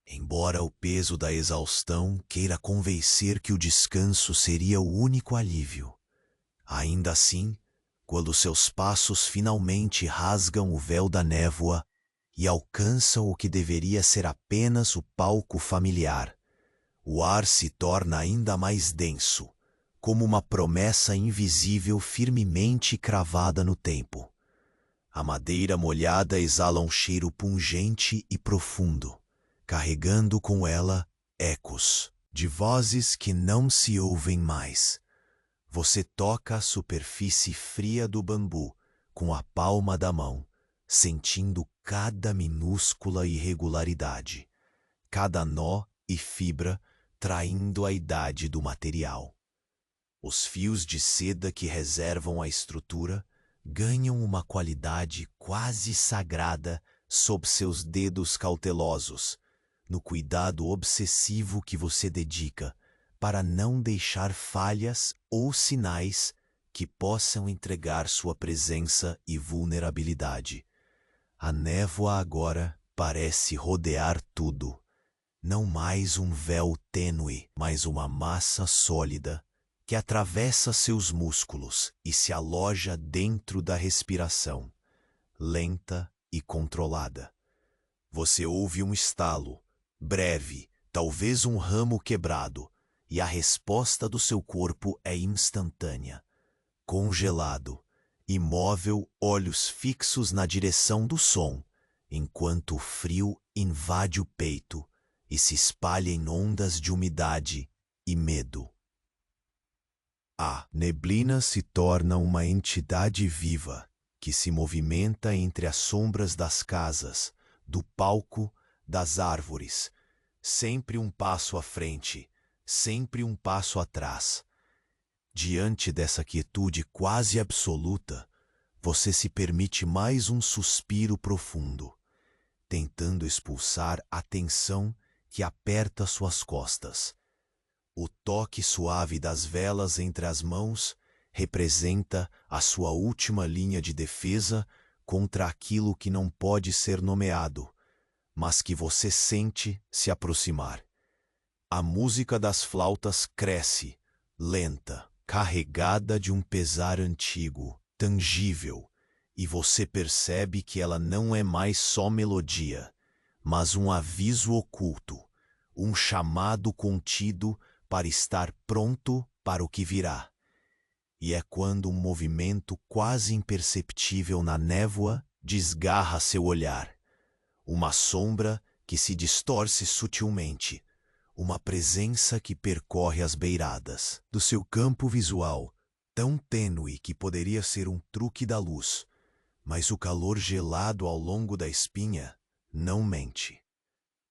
embora o peso da exaustão queira convencer que o descanso seria o único alívio. Ainda assim, quando seus passos finalmente rasgam o véu da névoa e alcançam o que deveria ser apenas o palco familiar, o ar se torna ainda mais denso, como uma promessa invisível firmemente cravada no tempo. A madeira molhada exala um cheiro pungente e profundo, carregando com ela ecos de vozes que não se ouvem mais. Você toca a superfície fria do bambu com a palma da mão, sentindo cada minúscula irregularidade, cada nó e fibra traindo a idade do material. Os fios de seda que reservam a estrutura ganham uma qualidade quase sagrada sob seus dedos cautelosos, no cuidado obsessivo que você dedica para não deixar falhas ou sinais que possam entregar sua presença e vulnerabilidade. A névoa agora parece rodear tudo, não mais um véu tênue, mas uma massa sólida que atravessa seus músculos e se aloja dentro da respiração, lenta e controlada. Você ouve um estalo, breve, talvez um ramo quebrado, e a resposta do seu corpo é instantânea. Congelado, imóvel, olhos fixos na direção do som, enquanto o frio invade o peito e se espalha em ondas de umidade e medo. A neblina se torna uma entidade viva que se movimenta entre as sombras das casas, do palco, das árvores, sempre um passo à frente, sempre um passo atrás. Diante dessa quietude quase absoluta, você se permite mais um suspiro profundo, tentando expulsar a tensão que aperta suas costas. O toque suave das velas entre as mãos representa a sua última linha de defesa contra aquilo que não pode ser nomeado, mas que você sente se aproximar. A música das flautas cresce, lenta, carregada de um pesar antigo, tangível, e você percebe que ela não é mais só melodia, mas um aviso oculto, um chamado contido para estar pronto para o que virá. E é quando um movimento quase imperceptível na névoa desgarra seu olhar, uma sombra que se distorce sutilmente, uma presença que percorre as beiradas do seu campo visual, tão tênue que poderia ser um truque da luz, mas o calor gelado ao longo da espinha não mente.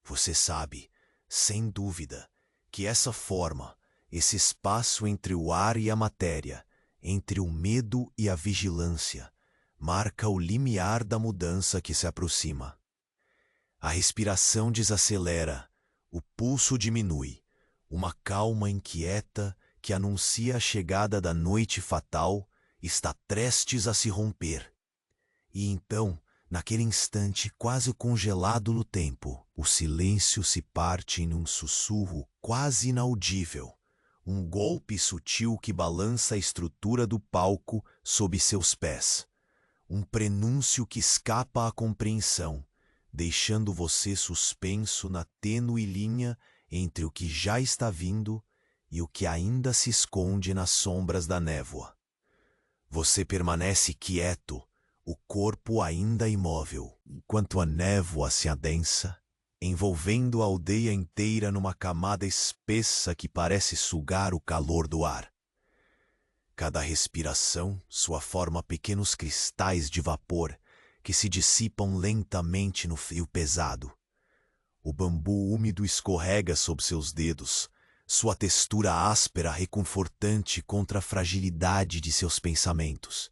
Você sabe, sem dúvida, que essa forma, esse espaço entre o ar e a matéria, entre o medo e a vigilância, marca o limiar da mudança que se aproxima. A respiração desacelera, o pulso diminui, uma calma inquieta que anuncia a chegada da noite fatal está prestes a se romper. E então, naquele instante quase congelado no tempo, o silêncio se parte em um sussurro quase inaudível. Um golpe sutil que balança a estrutura do palco sob seus pés. Um prenúncio que escapa à compreensão, deixando você suspenso na tênue linha entre o que já está vindo e o que ainda se esconde nas sombras da névoa. Você permanece quieto, o corpo ainda imóvel, enquanto a névoa se adensa, envolvendo a aldeia inteira numa camada espessa que parece sugar o calor do ar. Cada respiração sua forma pequenos cristais de vapor que se dissipam lentamente no frio pesado. O bambu úmido escorrega sob seus dedos, sua textura áspera reconfortante contra a fragilidade de seus pensamentos,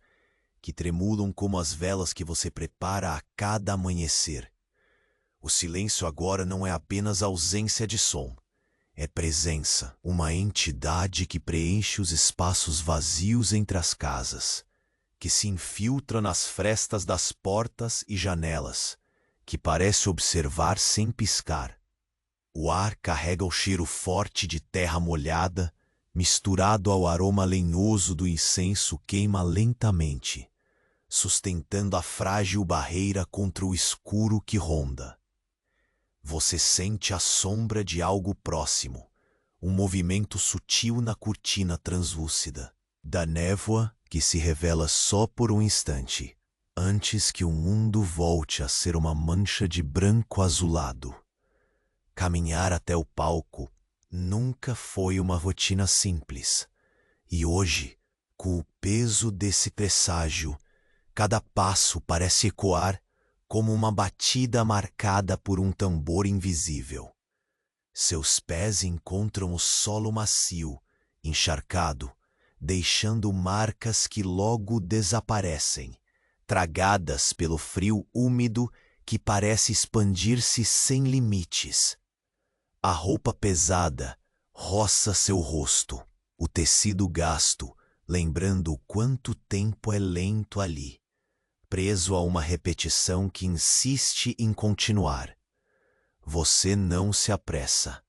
que tremulam como as velas que você prepara a cada amanhecer. O silêncio agora não é apenas ausência de som, é presença, uma entidade que preenche os espaços vazios entre as casas, que se infiltra nas frestas das portas e janelas, que parece observar sem piscar. O ar carrega o cheiro forte de terra molhada, misturado ao aroma lenhoso do incenso queima lentamente, sustentando a frágil barreira contra o escuro que ronda. Você sente a sombra de algo próximo, um movimento sutil na cortina translúcida, da névoa que se revela só por um instante, antes que o mundo volte a ser uma mancha de branco azulado. Caminhar até o palco nunca foi uma rotina simples, e hoje, com o peso desse presságio, cada passo parece ecoar como uma batida marcada por um tambor invisível. Seus pés encontram o solo macio, encharcado, deixando marcas que logo desaparecem, tragadas pelo frio úmido que parece expandir-se sem limites. A roupa pesada roça seu rosto, o tecido gasto, lembrando o quanto tempo é lento ali, preso a uma repetição que insiste em continuar. Você não se apressa.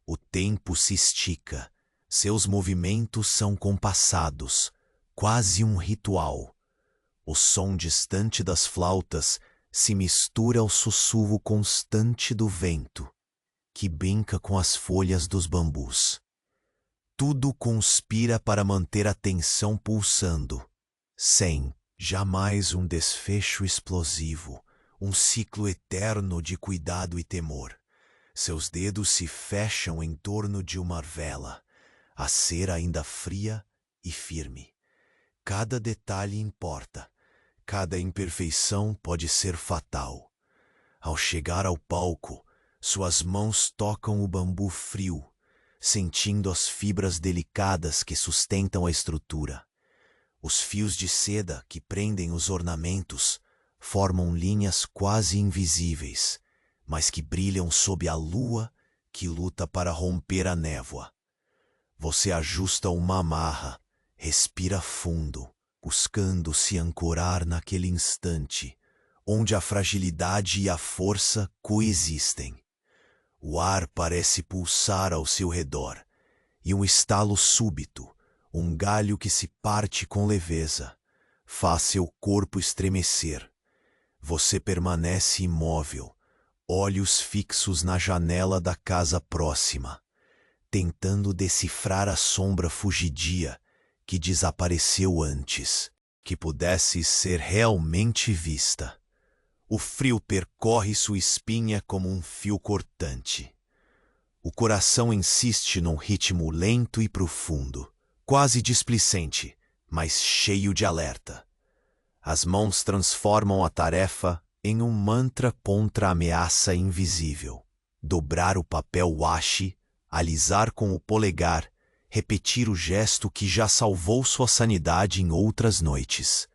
O tempo se estica. Seus movimentos são compassados, quase um ritual. O som distante das flautas se mistura ao sussurro constante do vento, que brinca com as folhas dos bambus. Tudo conspira para manter a tensão pulsando, sem jamais um desfecho explosivo, um ciclo eterno de cuidado e temor. Seus dedos se fecham em torno de uma vela, a cera ainda fria e firme. Cada detalhe importa, cada imperfeição pode ser fatal. Ao chegar ao palco, suas mãos tocam o bambu frio, sentindo as fibras delicadas que sustentam a estrutura. Os fios de seda que prendem os ornamentos formam linhas quase invisíveis, mas que brilham sob a lua que luta para romper a névoa. Você ajusta uma amarra, respira fundo, buscando se ancorar naquele instante, onde a fragilidade e a força coexistem. O ar parece pulsar ao seu redor, e um estalo súbito, um galho que se parte com leveza, faz seu corpo estremecer. Você permanece imóvel, olhos fixos na janela da casa próxima, tentando decifrar a sombra fugidia que desapareceu antes, que pudesse ser realmente vista. O frio percorre sua espinha como um fio cortante. O coração insiste num ritmo lento e profundo, quase displicente, mas cheio de alerta. As mãos transformam a tarefa em um mantra contra a ameaça invisível. Dobrar o papel washi, alisar com o polegar, repetir o gesto que já salvou sua sanidade em outras noites.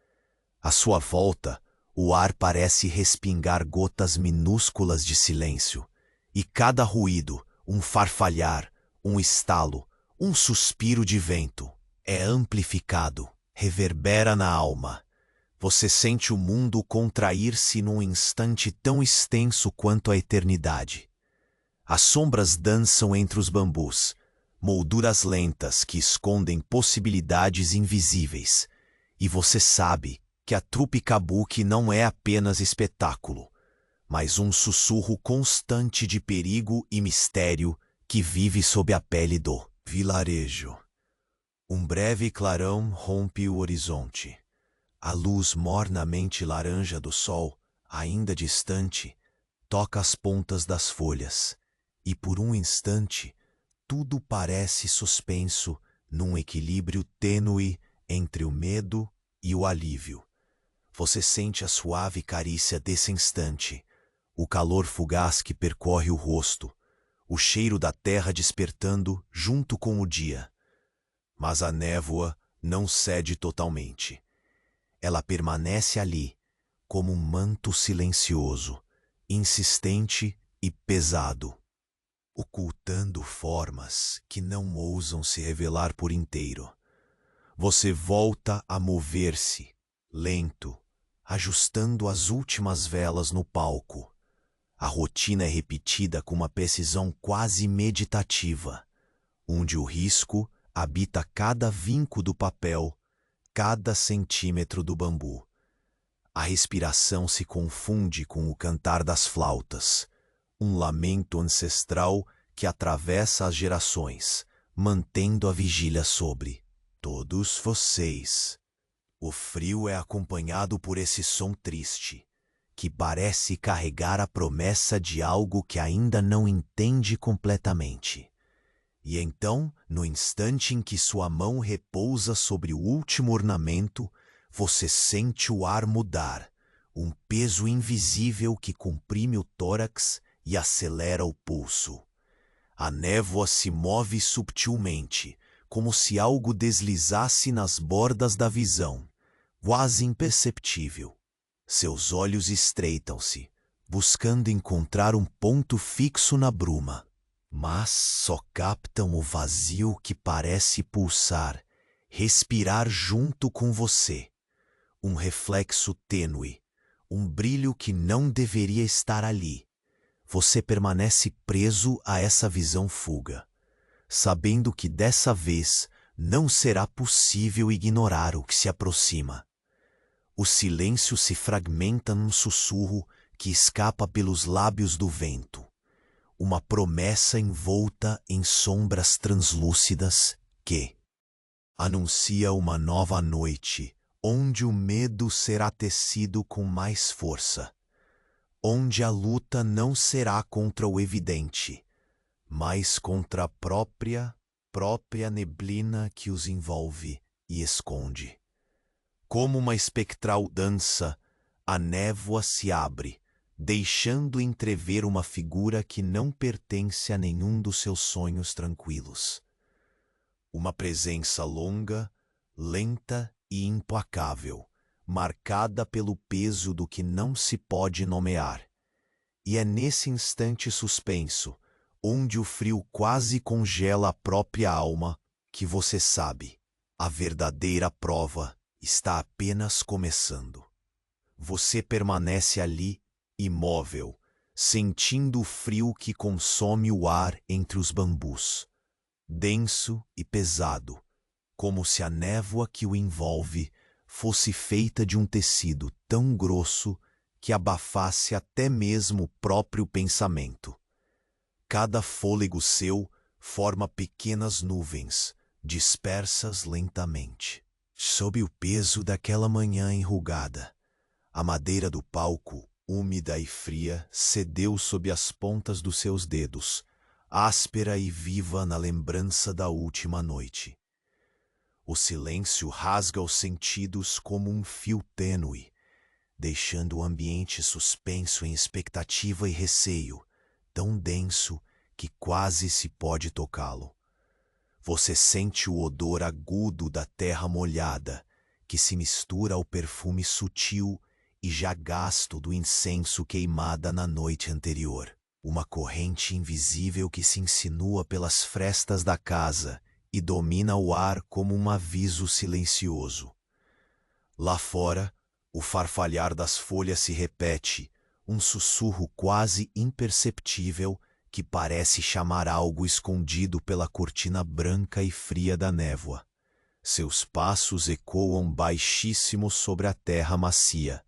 À sua volta, o ar parece respingar gotas minúsculas de silêncio, e cada ruído, um farfalhar, um estalo, um suspiro de vento, é amplificado, reverbera na alma. Você sente o mundo contrair-se num instante tão extenso quanto a eternidade. As sombras dançam entre os bambus, molduras lentas que escondem possibilidades invisíveis. E você sabe que a trupe kabuki não é apenas espetáculo, mas um sussurro constante de perigo e mistério que vive sob a pele do vilarejo. Um breve clarão rompe o horizonte. A luz mornamente laranja do sol, ainda distante, toca as pontas das folhas, e por um instante tudo parece suspenso num equilíbrio tênue entre o medo e o alívio. Você sente a suave carícia desse instante, o calor fugaz que percorre o rosto, o cheiro da terra despertando junto com o dia. Mas a névoa não cede totalmente. Ela permanece ali, como um manto silencioso, insistente e pesado, ocultando formas que não ousam se revelar por inteiro. Você volta a mover-se, lento, ajustando as últimas velas no palco. A rotina é repetida com uma precisão quase meditativa, onde o risco habita cada vinco do papel, cada centímetro do bambu. A respiração se confunde com o cantar das flautas, um lamento ancestral que atravessa as gerações, mantendo a vigília sobre todos vocês. O frio é acompanhado por esse som triste, que parece carregar a promessa de algo que ainda não entende completamente. E então, no instante em que sua mão repousa sobre o último ornamento, você sente o ar mudar, um peso invisível que comprime o tórax e acelera o pulso. A névoa se move subtilmente, como se algo deslizasse nas bordas da visão, quase imperceptível. Seus olhos estreitam-se, buscando encontrar um ponto fixo na bruma, mas só captam o vazio que parece pulsar, respirar junto com você. Um reflexo tênue, um brilho que não deveria estar ali. Você permanece preso a essa visão fuga, sabendo que dessa vez não será possível ignorar o que se aproxima. O silêncio se fragmenta num sussurro que escapa pelos lábios do vento. Uma promessa envolta em sombras translúcidas que anuncia uma nova noite, onde o medo será tecido com mais força, onde a luta não será contra o evidente, mas contra a própria neblina que os envolve e esconde. Como uma espectral dança, a névoa se abre, deixando entrever uma figura que não pertence a nenhum dos seus sonhos tranquilos. Uma presença longa, lenta e implacável, marcada pelo peso do que não se pode nomear. E é nesse instante suspenso, onde o frio quase congela a própria alma, que você sabe, a verdadeira prova está apenas começando. Você permanece ali, imóvel, sentindo o frio que consome o ar entre os bambus, denso e pesado, como se a névoa que o envolve fosse feita de um tecido tão grosso que abafasse até mesmo o próprio pensamento. Cada fôlego seu forma pequenas nuvens, dispersas lentamente. Sob o peso daquela manhã enrugada, a madeira do palco, úmida e fria, cedeu sob as pontas dos seus dedos, áspera e viva na lembrança da última noite. O silêncio rasga os sentidos como um fio tênue, deixando o ambiente suspenso em expectativa e receio, tão denso que quase se pode tocá-lo. Você sente o odor agudo da terra molhada, que se mistura ao perfume sutil e já gasto do incenso queimada na noite anterior. Uma corrente invisível que se insinua pelas frestas da casa e domina o ar como um aviso silencioso. Lá fora, O farfalhar das folhas se repete, um sussurro quase imperceptível que parece chamar algo escondido pela cortina branca e fria da névoa. Seus passos ecoam baixíssimos sobre a terra macia,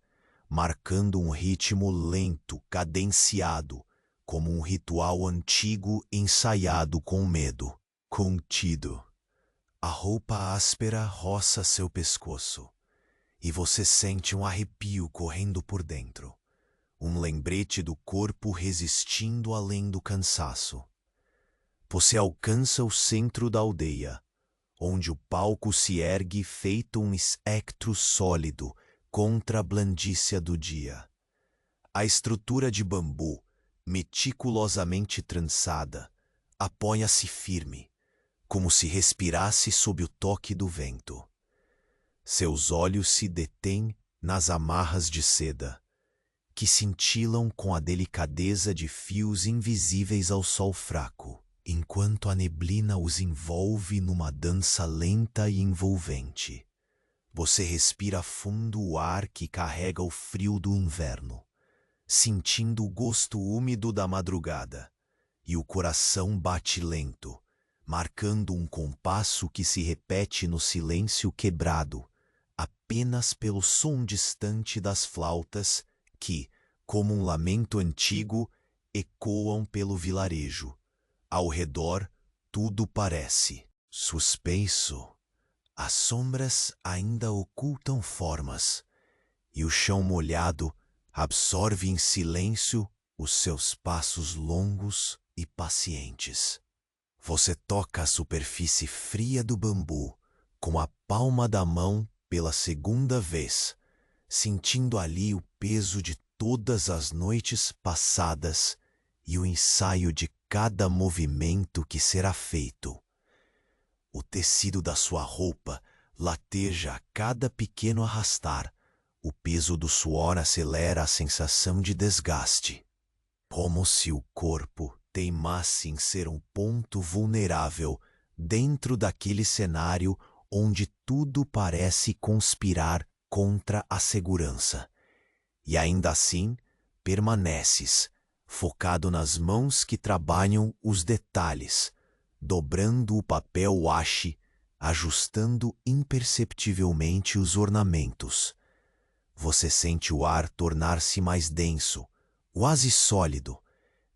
marcando um ritmo lento, cadenciado, como um ritual antigo ensaiado com medo. Contido. A roupa áspera roça seu pescoço, e você sente um arrepio correndo por dentro, um lembrete do corpo resistindo além do cansaço. Você alcança o centro da aldeia, onde o palco se ergue feito um espectro sólido contra a blandícia do dia. A estrutura de bambu, meticulosamente trançada, apoia-se firme, como se respirasse sob o toque do vento. Seus olhos se detêm nas amarras de seda, que cintilam com a delicadeza de fios invisíveis ao sol fraco, enquanto a neblina os envolve numa dança lenta e envolvente. Você respira fundo o ar que carrega o frio do inverno, sentindo o gosto úmido da madrugada, e o coração bate lento, marcando um compasso que se repete no silêncio quebrado, apenas pelo som distante das flautas que, como um lamento antigo, ecoam pelo vilarejo. Ao redor, tudo parece suspenso. As sombras ainda ocultam formas, e o chão molhado absorve em silêncio os seus passos longos e pacientes. Você toca a superfície fria do bambu com a palma da mão pela segunda vez, sentindo ali o peso de todas as noites passadas e o ensaio de cada movimento que será feito. O tecido da sua roupa lateja a cada pequeno arrastar, o peso do suor acelera a sensação de desgaste, como se o corpo teimasse em ser um ponto vulnerável dentro daquele cenário onde tudo parece conspirar contra a segurança. E ainda assim, permaneces, focado nas mãos que trabalham os detalhes, dobrando o papel washi, ajustando imperceptivelmente os ornamentos. Você sente o ar tornar-se mais denso, quase sólido,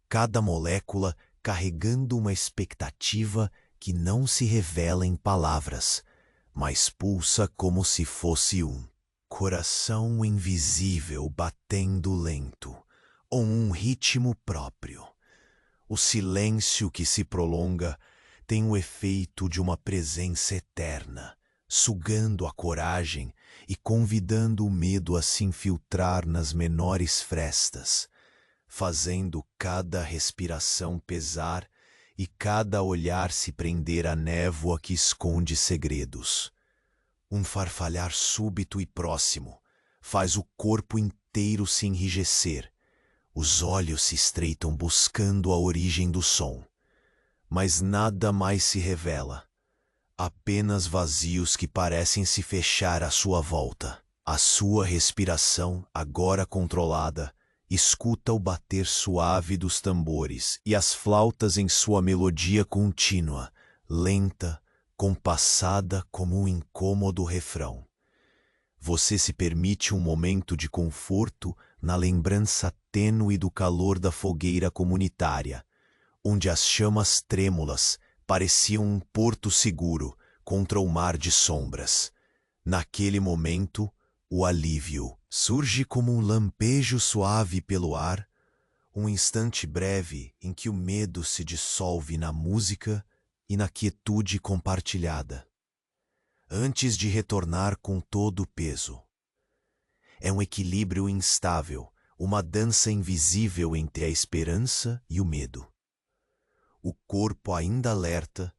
cada molécula carregando uma expectativa que não se revela em palavras, mas pulsa como se fosse um coração invisível batendo lento, ou um ritmo próprio. O silêncio que se prolonga tem o efeito de uma presença eterna, sugando a coragem e convidando o medo a se infiltrar nas menores frestas, fazendo cada respiração pesar e cada olhar se prender à névoa que esconde segredos. Um farfalhar súbito e próximo faz o corpo inteiro se enrijecer. Os olhos se estreitam buscando a origem do som, mas nada mais se revela. Apenas vazios que parecem se fechar à sua volta. A sua respiração, agora controlada, escuta o bater suave dos tambores e as flautas em sua melodia contínua, lenta, compassada como um incômodo refrão. Você se permite um momento de conforto na lembrança tênue do calor da fogueira comunitária, onde as chamas trêmulas pareciam um porto seguro contra o mar de sombras. Naquele momento, o alívio surge como um lampejo suave pelo ar, um instante breve em que o medo se dissolve na música e na quietude compartilhada, antes de retornar com todo o peso. É um equilíbrio instável, uma dança invisível entre a esperança e o medo. O corpo ainda alerta,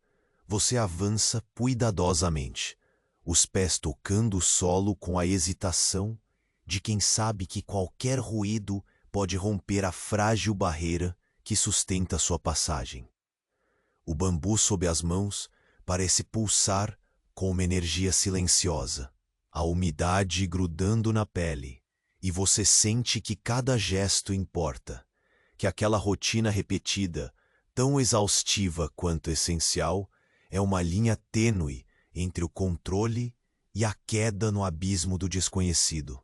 você avança cuidadosamente, os pés tocando o solo com a hesitação de quem sabe que qualquer ruído pode romper a frágil barreira que sustenta sua passagem. O bambu sob as mãos parece pulsar com uma energia silenciosa, a umidade grudando na pele, e você sente que cada gesto importa, que aquela rotina repetida, tão exaustiva quanto essencial, é uma linha tênue entre o controle e a queda no abismo do desconhecido.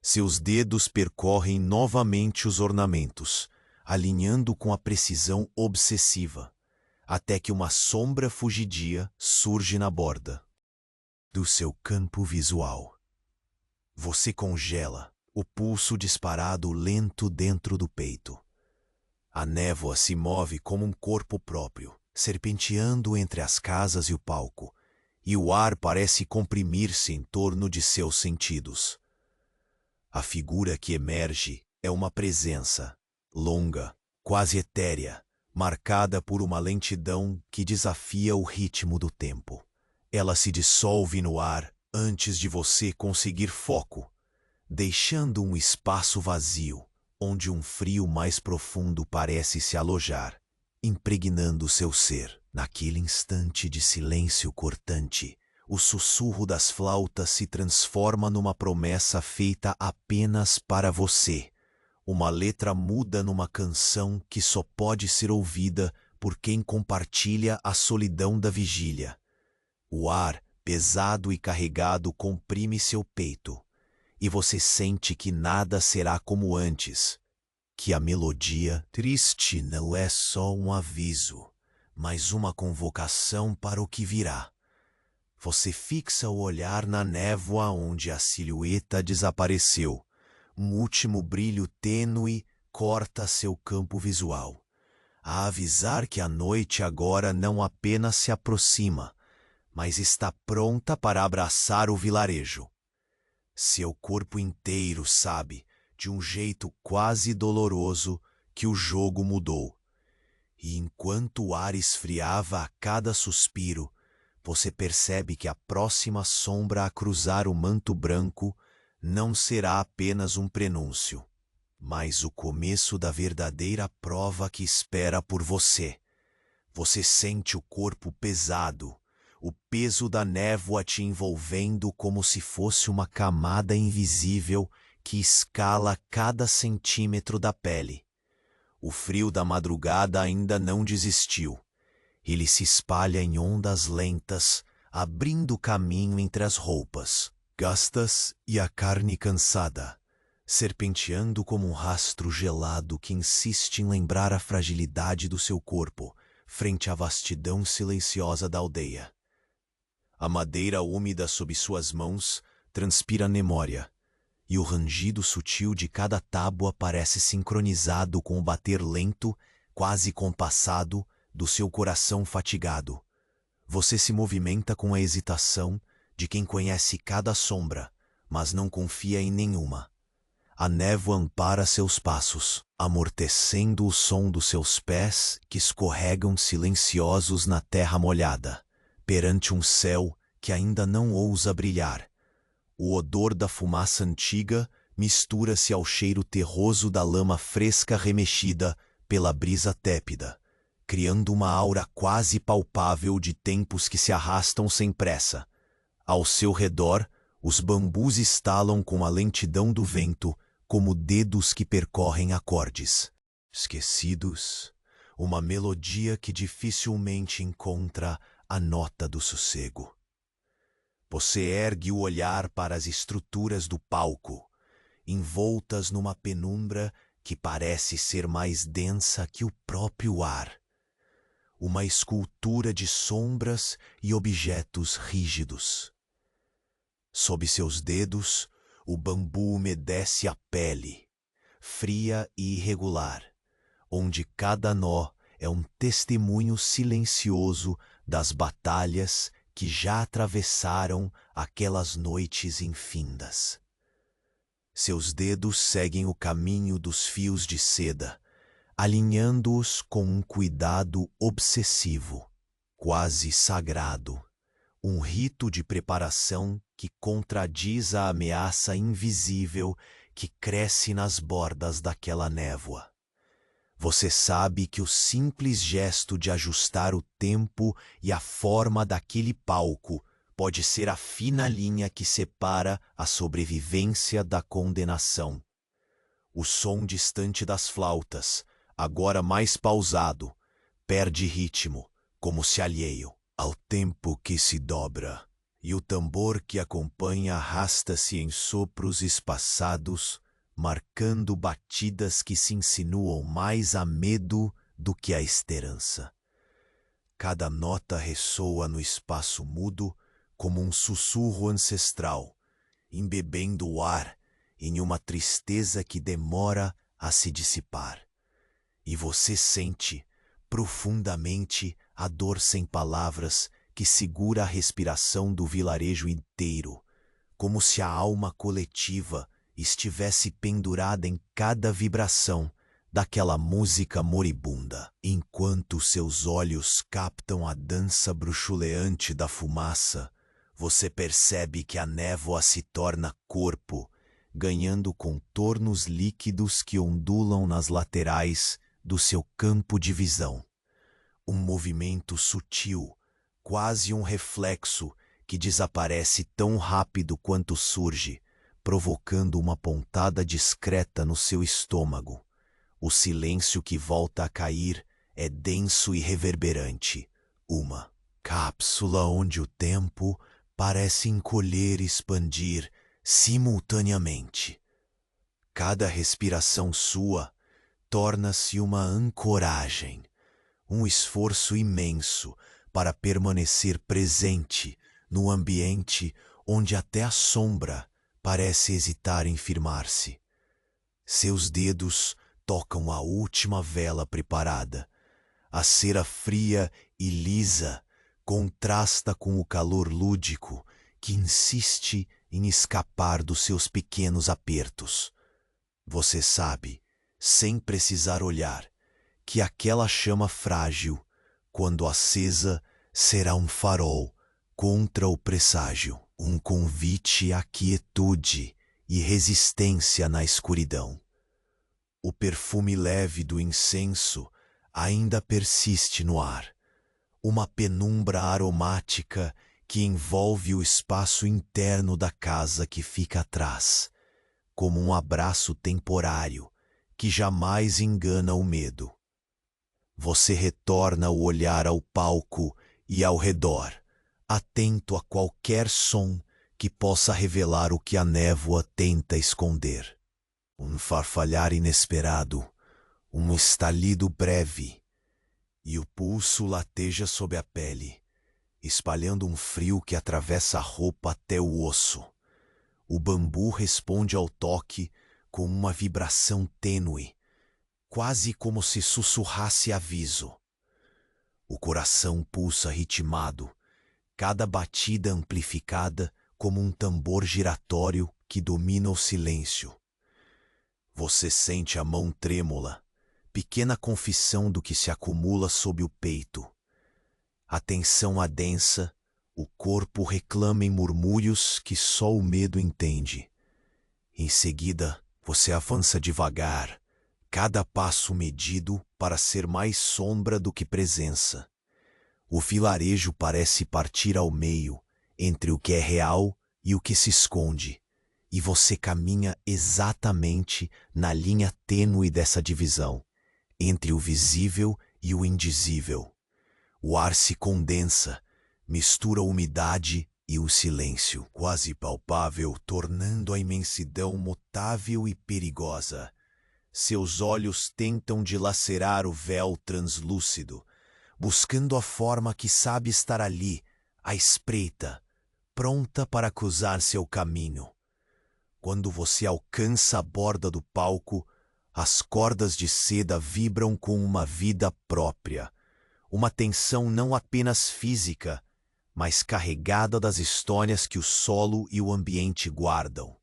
Seus dedos percorrem novamente os ornamentos, alinhando com a precisão obsessiva, até que uma sombra fugidia surge na borda do seu campo visual. Você congela, o pulso disparado lento dentro do peito. A névoa se move como um corpo próprio, serpenteando entre as casas e o palco, e o ar parece comprimir-se em torno de seus sentidos. A figura que emerge é uma presença, longa, quase etérea, marcada por uma lentidão que desafia o ritmo do tempo. Ela se dissolve no ar antes de você conseguir foco, deixando um espaço vazio, onde um frio mais profundo parece se alojar, impregnando seu ser. Naquele instante de silêncio cortante, o sussurro das flautas se transforma numa promessa feita apenas para você. Uma letra muda numa canção que só pode ser ouvida por quem compartilha a solidão da vigília. O ar, pesado e carregado, comprime seu peito, e você sente que nada será como antes, que a melodia triste não é só um aviso, mas uma convocação para o que virá. Você fixa o olhar na névoa onde a silhueta desapareceu. Um último brilho tênue corta seu campo visual, a avisar que a noite agora não apenas se aproxima, mas está pronta para abraçar o vilarejo. Seu corpo inteiro sabe, de um jeito quase doloroso, que o jogo mudou. E enquanto o ar esfriava a cada suspiro, você percebe que a próxima sombra a cruzar o manto branco não será apenas um prenúncio, mas o começo da verdadeira prova que espera por você. Você sente o corpo pesado, o peso da névoa te envolvendo como se fosse uma camada invisível que escala cada centímetro da pele. O frio da madrugada ainda não desistiu. Ele se espalha em ondas lentas, abrindo caminho entre as roupas gastas e a carne cansada, serpenteando como um rastro gelado que insiste em lembrar a fragilidade do seu corpo frente à vastidão silenciosa da aldeia. A madeira úmida sob suas mãos transpira memória, e o rangido sutil de cada tábua parece sincronizado com o bater lento, quase compassado, do seu coração fatigado. Você se movimenta com a hesitação de quem conhece cada sombra, mas não confia em nenhuma. A névoa ampara seus passos, amortecendo o som dos seus pés que escorregam silenciosos na terra molhada, perante um céu que ainda não ousa brilhar. O odor da fumaça antiga mistura-se ao cheiro terroso da lama fresca remexida pela brisa tépida, criando uma aura quase palpável de tempos que se arrastam sem pressa. Ao seu redor, os bambus estalam com a lentidão do vento, como dedos que percorrem acordes esquecidos, uma melodia que dificilmente encontra a nota do sossego. Você ergue o olhar para as estruturas do palco, envoltas numa penumbra que parece ser mais densa que o próprio ar. Uma escultura de sombras e objetos rígidos. Sob seus dedos, o bambu umedece a pele, fria e irregular, onde cada nó é um testemunho silencioso das batalhas que já atravessaram aquelas noites infindas. Seus dedos seguem o caminho dos fios de seda, alinhando-os com um cuidado obsessivo, quase sagrado, um rito de preparação que contradiz a ameaça invisível que cresce nas bordas daquela névoa. Você sabe que o simples gesto de ajustar o tempo e a forma daquele palco pode ser a fina linha que separa a sobrevivência da condenação. O som distante das flautas, agora mais pausado, perde ritmo, como se alheio ao tempo que se dobra, e o tambor que acompanha arrasta-se em sopros espaçados, marcando batidas que se insinuam mais a medo do que a esperança. Cada nota ressoa no espaço mudo como um sussurro ancestral, embebendo o ar em uma tristeza que demora a se dissipar. E você sente profundamente a dor sem palavras que segura a respiração do vilarejo inteiro, como se a alma coletiva estivesse pendurada em cada vibração daquela música moribunda. Enquanto seus olhos captam a dança bruxuleante da fumaça, você percebe que a névoa se torna corpo, ganhando contornos líquidos que ondulam nas laterais do seu campo de visão. Um movimento sutil, quase um reflexo, que desaparece tão rápido quanto surge, provocando uma pontada discreta no seu estômago. O silêncio que volta a cair é denso e reverberante. Uma cápsula onde o tempo parece encolher e expandir simultaneamente. Cada respiração sua torna-se uma ancoragem, um esforço imenso para permanecer presente no ambiente onde até a sombra parece hesitar em firmar-se. Seus dedos tocam a última vela preparada. A cera fria e lisa contrasta com o calor lúdico que insiste em escapar dos seus pequenos apertos. Você sabe, sem precisar olhar, que aquela chama frágil, quando acesa, será um farol contra o presságio, um convite à quietude e resistência na escuridão. O perfume leve do incenso ainda persiste no ar, uma penumbra aromática que envolve o espaço interno da casa que fica atrás, como um abraço temporário que jamais engana o medo. Você retorna o olhar ao palco e ao redor, atento a qualquer som que possa revelar o que a névoa tenta esconder. Um farfalhar inesperado, um estalido breve, e o pulso lateja sob a pele, espalhando um frio que atravessa a roupa até o osso. O bambu responde ao toque com uma vibração tênue, quase como se sussurrasse aviso. O coração pulsa ritmado, cada batida amplificada como um tambor giratório que domina o silêncio. Você sente a mão trêmula, pequena confissão do que se acumula sob o peito. A tensão adensa, o corpo reclama em murmúrios que só o medo entende. Em seguida, você avança devagar, cada passo medido para ser mais sombra do que presença. O vilarejo parece partir ao meio, entre o que é real e o que se esconde, e você caminha exatamente na linha tênue dessa divisão, entre o visível e o indizível. O ar se condensa, mistura a umidade e o silêncio, quase palpável, tornando a imensidão mutável e perigosa. Seus olhos tentam dilacerar o véu translúcido, buscando a forma que sabe estar ali, à espreita, pronta para cruzar seu caminho. Quando você alcança a borda do palco, as cordas de seda vibram com uma vida própria, uma tensão não apenas física, mas carregada das histórias que o solo e o ambiente guardam.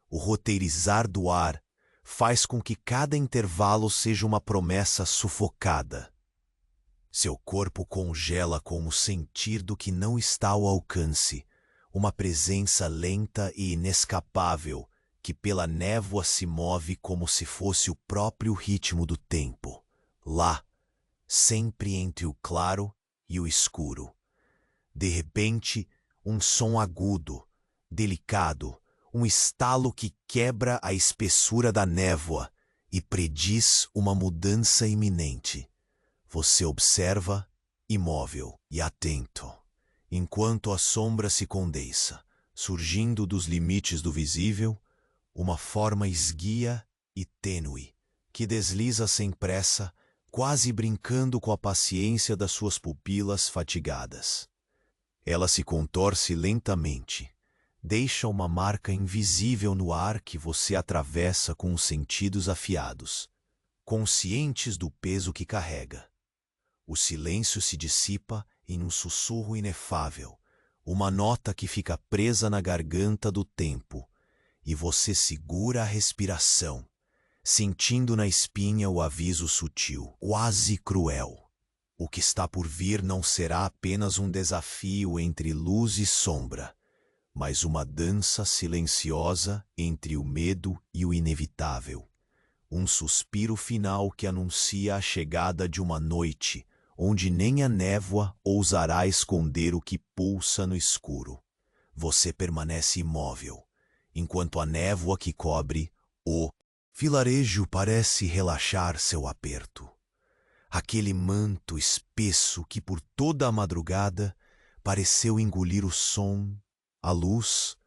O roteirizar do ar faz com que cada intervalo seja uma promessa sufocada. Seu corpo congela com o sentir do que não está ao alcance, uma presença lenta e inescapável que pela névoa se move como se fosse o próprio ritmo do tempo. Lá, sempre entre o claro e o escuro. De repente, um som agudo, delicado, um estalo que quebra a espessura da névoa e prediz uma mudança iminente. Você observa, imóvel e atento, enquanto a sombra se condensa, surgindo dos limites do visível, uma forma esguia e tênue, que desliza sem pressa, quase brincando com a paciência das suas pupilas fatigadas. Ela se contorce lentamente, deixa uma marca invisível no ar que você atravessa com os sentidos afiados, conscientes do peso que carrega. O silêncio se dissipa em um sussurro inefável, uma nota que fica presa na garganta do tempo, e você segura a respiração, sentindo na espinha o aviso sutil, quase cruel. O que está por vir não será apenas um desafio entre luz e sombra, mas uma dança silenciosa entre o medo e o inevitável. Um suspiro final que anuncia a chegada de uma noite onde nem a névoa ousará esconder o que pulsa no escuro. Você permanece imóvel, enquanto a névoa que cobre o vilarejo parece relaxar seu aperto. Aquele manto espesso que por toda a madrugada pareceu engolir o som, a luz,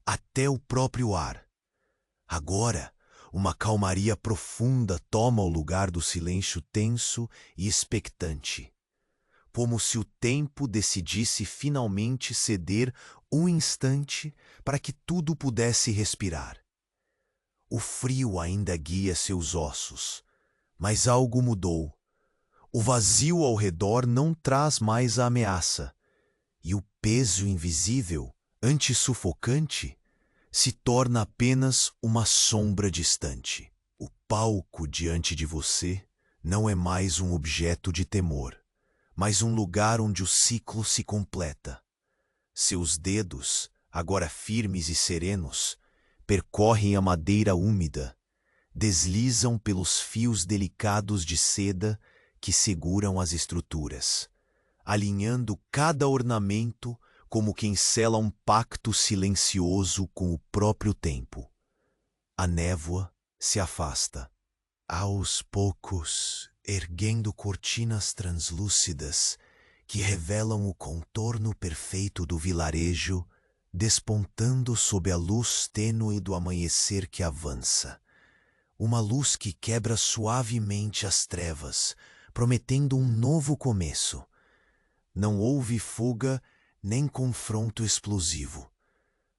até o próprio ar. Agora, uma calmaria profunda toma o lugar do silêncio tenso e expectante, como se o tempo decidisse finalmente ceder um instante para que tudo pudesse respirar. O frio ainda guia seus ossos, mas algo mudou. O vazio ao redor não traz mais a ameaça, e o peso invisível, antes sufocante, se torna apenas uma sombra distante. O palco diante de você não é mais um objeto de temor, mas um lugar onde o ciclo se completa. Seus dedos, agora firmes e serenos, percorrem a madeira úmida, deslizam pelos fios delicados de seda que seguram as estruturas, alinhando cada ornamento como quem sela um pacto silencioso com o próprio tempo. A névoa se afasta, aos poucos, erguendo cortinas translúcidas que revelam o contorno perfeito do vilarejo, despontando sob a luz tênue do amanhecer que avança. Uma luz que quebra suavemente as trevas, prometendo um novo começo. Não houve fuga nem confronto explosivo.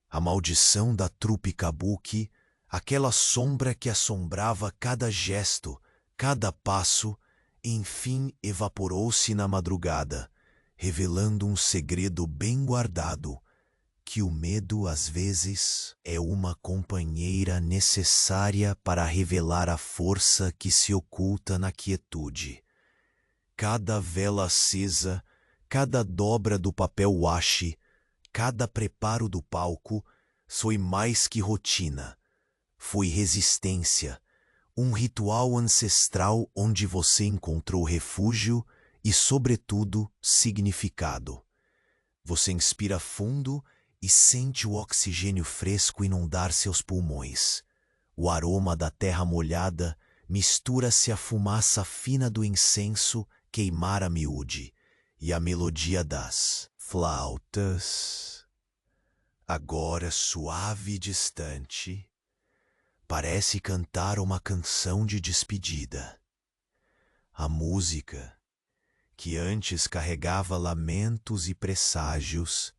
A maldição da trupe kabuki, aquela sombra que assombrava cada gesto, cada passo, enfim evaporou-se na madrugada, revelando um segredo bem guardado, que o medo às vezes é uma companheira necessária para revelar a força que se oculta na quietude. Cada vela acesa, cada dobra do papel washi, cada preparo do palco foi mais que rotina. Foi resistência, um ritual ancestral onde você encontrou refúgio e, sobretudo, significado. Você inspira fundo e sente o oxigênio fresco inundar seus pulmões. O aroma da terra molhada mistura-se à fumaça fina do incenso queimar a miúde e a melodia das flautas, agora suave e distante, parece cantar uma canção de despedida. A música, que antes carregava lamentos e presságios,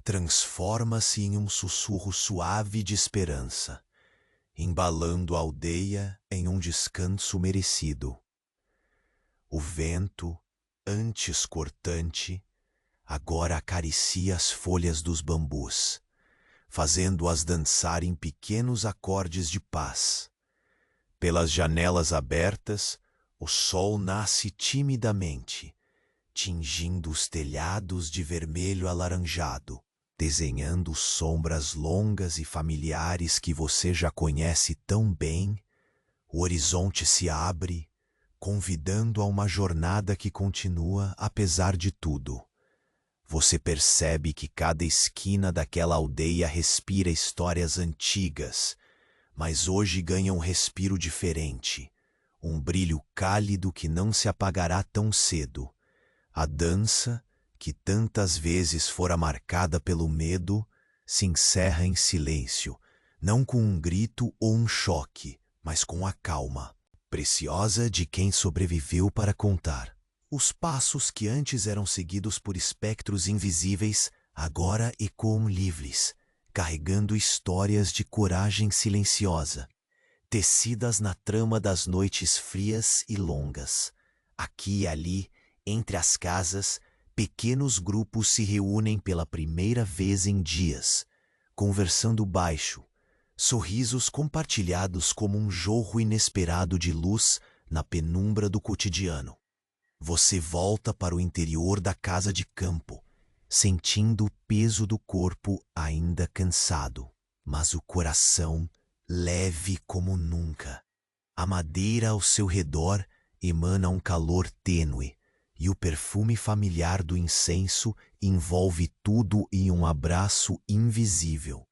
transforma-se em um sussurro suave de esperança, embalando a aldeia em um descanso merecido. O vento, antes cortante, agora acaricia as folhas dos bambus, fazendo-as dançar em pequenos acordes de paz. Pelas janelas abertas, o sol nasce timidamente, tingindo os telhados de vermelho alaranjado, desenhando sombras longas e familiares que você já conhece tão bem. O horizonte se abre, convidando a uma jornada que continua apesar de tudo. Você percebe que cada esquina daquela aldeia respira histórias antigas, mas hoje ganha um respiro diferente, um brilho cálido que não se apagará tão cedo. A dança, que tantas vezes fora marcada pelo medo, se encerra em silêncio, não com um grito ou um choque, mas com a calma, preciosa de quem sobreviveu para contar. Os passos que antes eram seguidos por espectros invisíveis, agora ecoam livres, carregando histórias de coragem silenciosa, tecidas na trama das noites frias e longas. Aqui e ali, entre as casas, pequenos grupos se reúnem pela primeira vez em dias, conversando baixo, sorrisos compartilhados como um jorro inesperado de luz na penumbra do cotidiano. Você volta para o interior da casa de campo, sentindo o peso do corpo ainda cansado, mas o coração leve como nunca. A madeira ao seu redor emana um calor tênue, e o perfume familiar do incenso envolve tudo em um abraço invisível.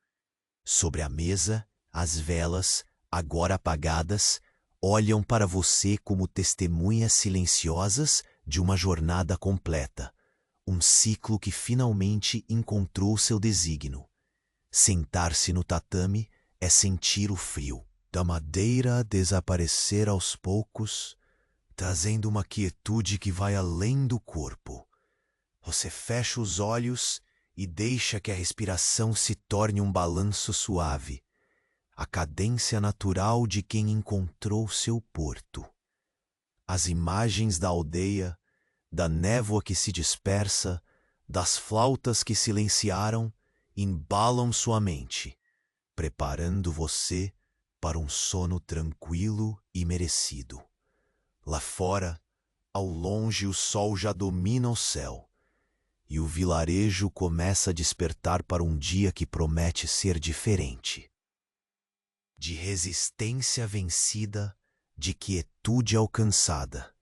Sobre a mesa, as velas, agora apagadas, olham para você como testemunhas silenciosas de uma jornada completa, um ciclo que finalmente encontrou seu desígnio. Sentar-se no tatame é sentir o frio da madeira desaparecer aos poucos, trazendo uma quietude que vai além do corpo. Você fecha os olhos e deixa que a respiração se torne um balanço suave, a cadência natural de quem encontrou seu porto. As imagens da aldeia, da névoa que se dispersa, das flautas que silenciaram, embalam sua mente, preparando você para um sono tranquilo e merecido. Lá fora, ao longe, o sol já domina o céu, e o vilarejo começa a despertar para um dia que promete ser diferente. De resistência vencida, de quietude alcançada,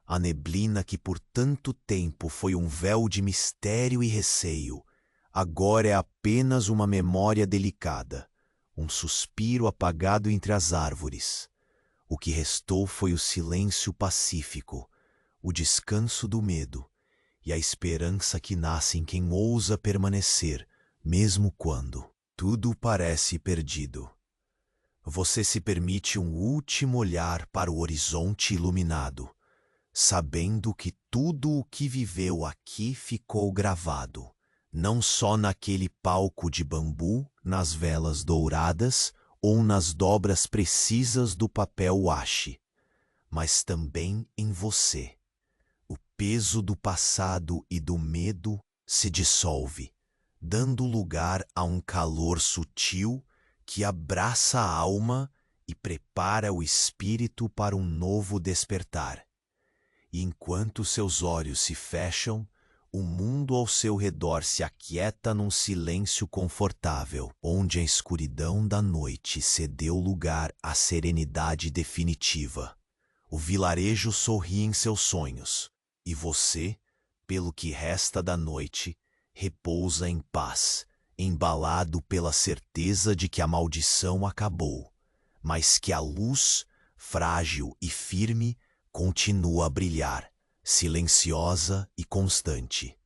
a neblina que por tanto tempo foi um véu de mistério e receio, agora é apenas uma memória delicada, um suspiro apagado entre as árvores. O que restou foi o silêncio pacífico, o descanso do medo e a esperança que nasce em quem ousa permanecer, mesmo quando tudo parece perdido. Você se permite um último olhar para o horizonte iluminado, sabendo que tudo o que viveu aqui ficou gravado, não só naquele palco de bambu, nas velas douradas ou nas dobras precisas do papel washi, mas também em você. O peso do passado e do medo se dissolve, dando lugar a um calor sutil que abraça a alma e prepara o espírito para um novo despertar. E enquanto seus olhos se fecham, o mundo ao seu redor se aquieta num silêncio confortável, onde a escuridão da noite cedeu lugar à serenidade definitiva. O vilarejo sorri em seus sonhos, e você, pelo que resta da noite, repousa em paz, embalado pela certeza de que a maldição acabou, mas que a luz, frágil e firme, continua a brilhar, silenciosa e constante.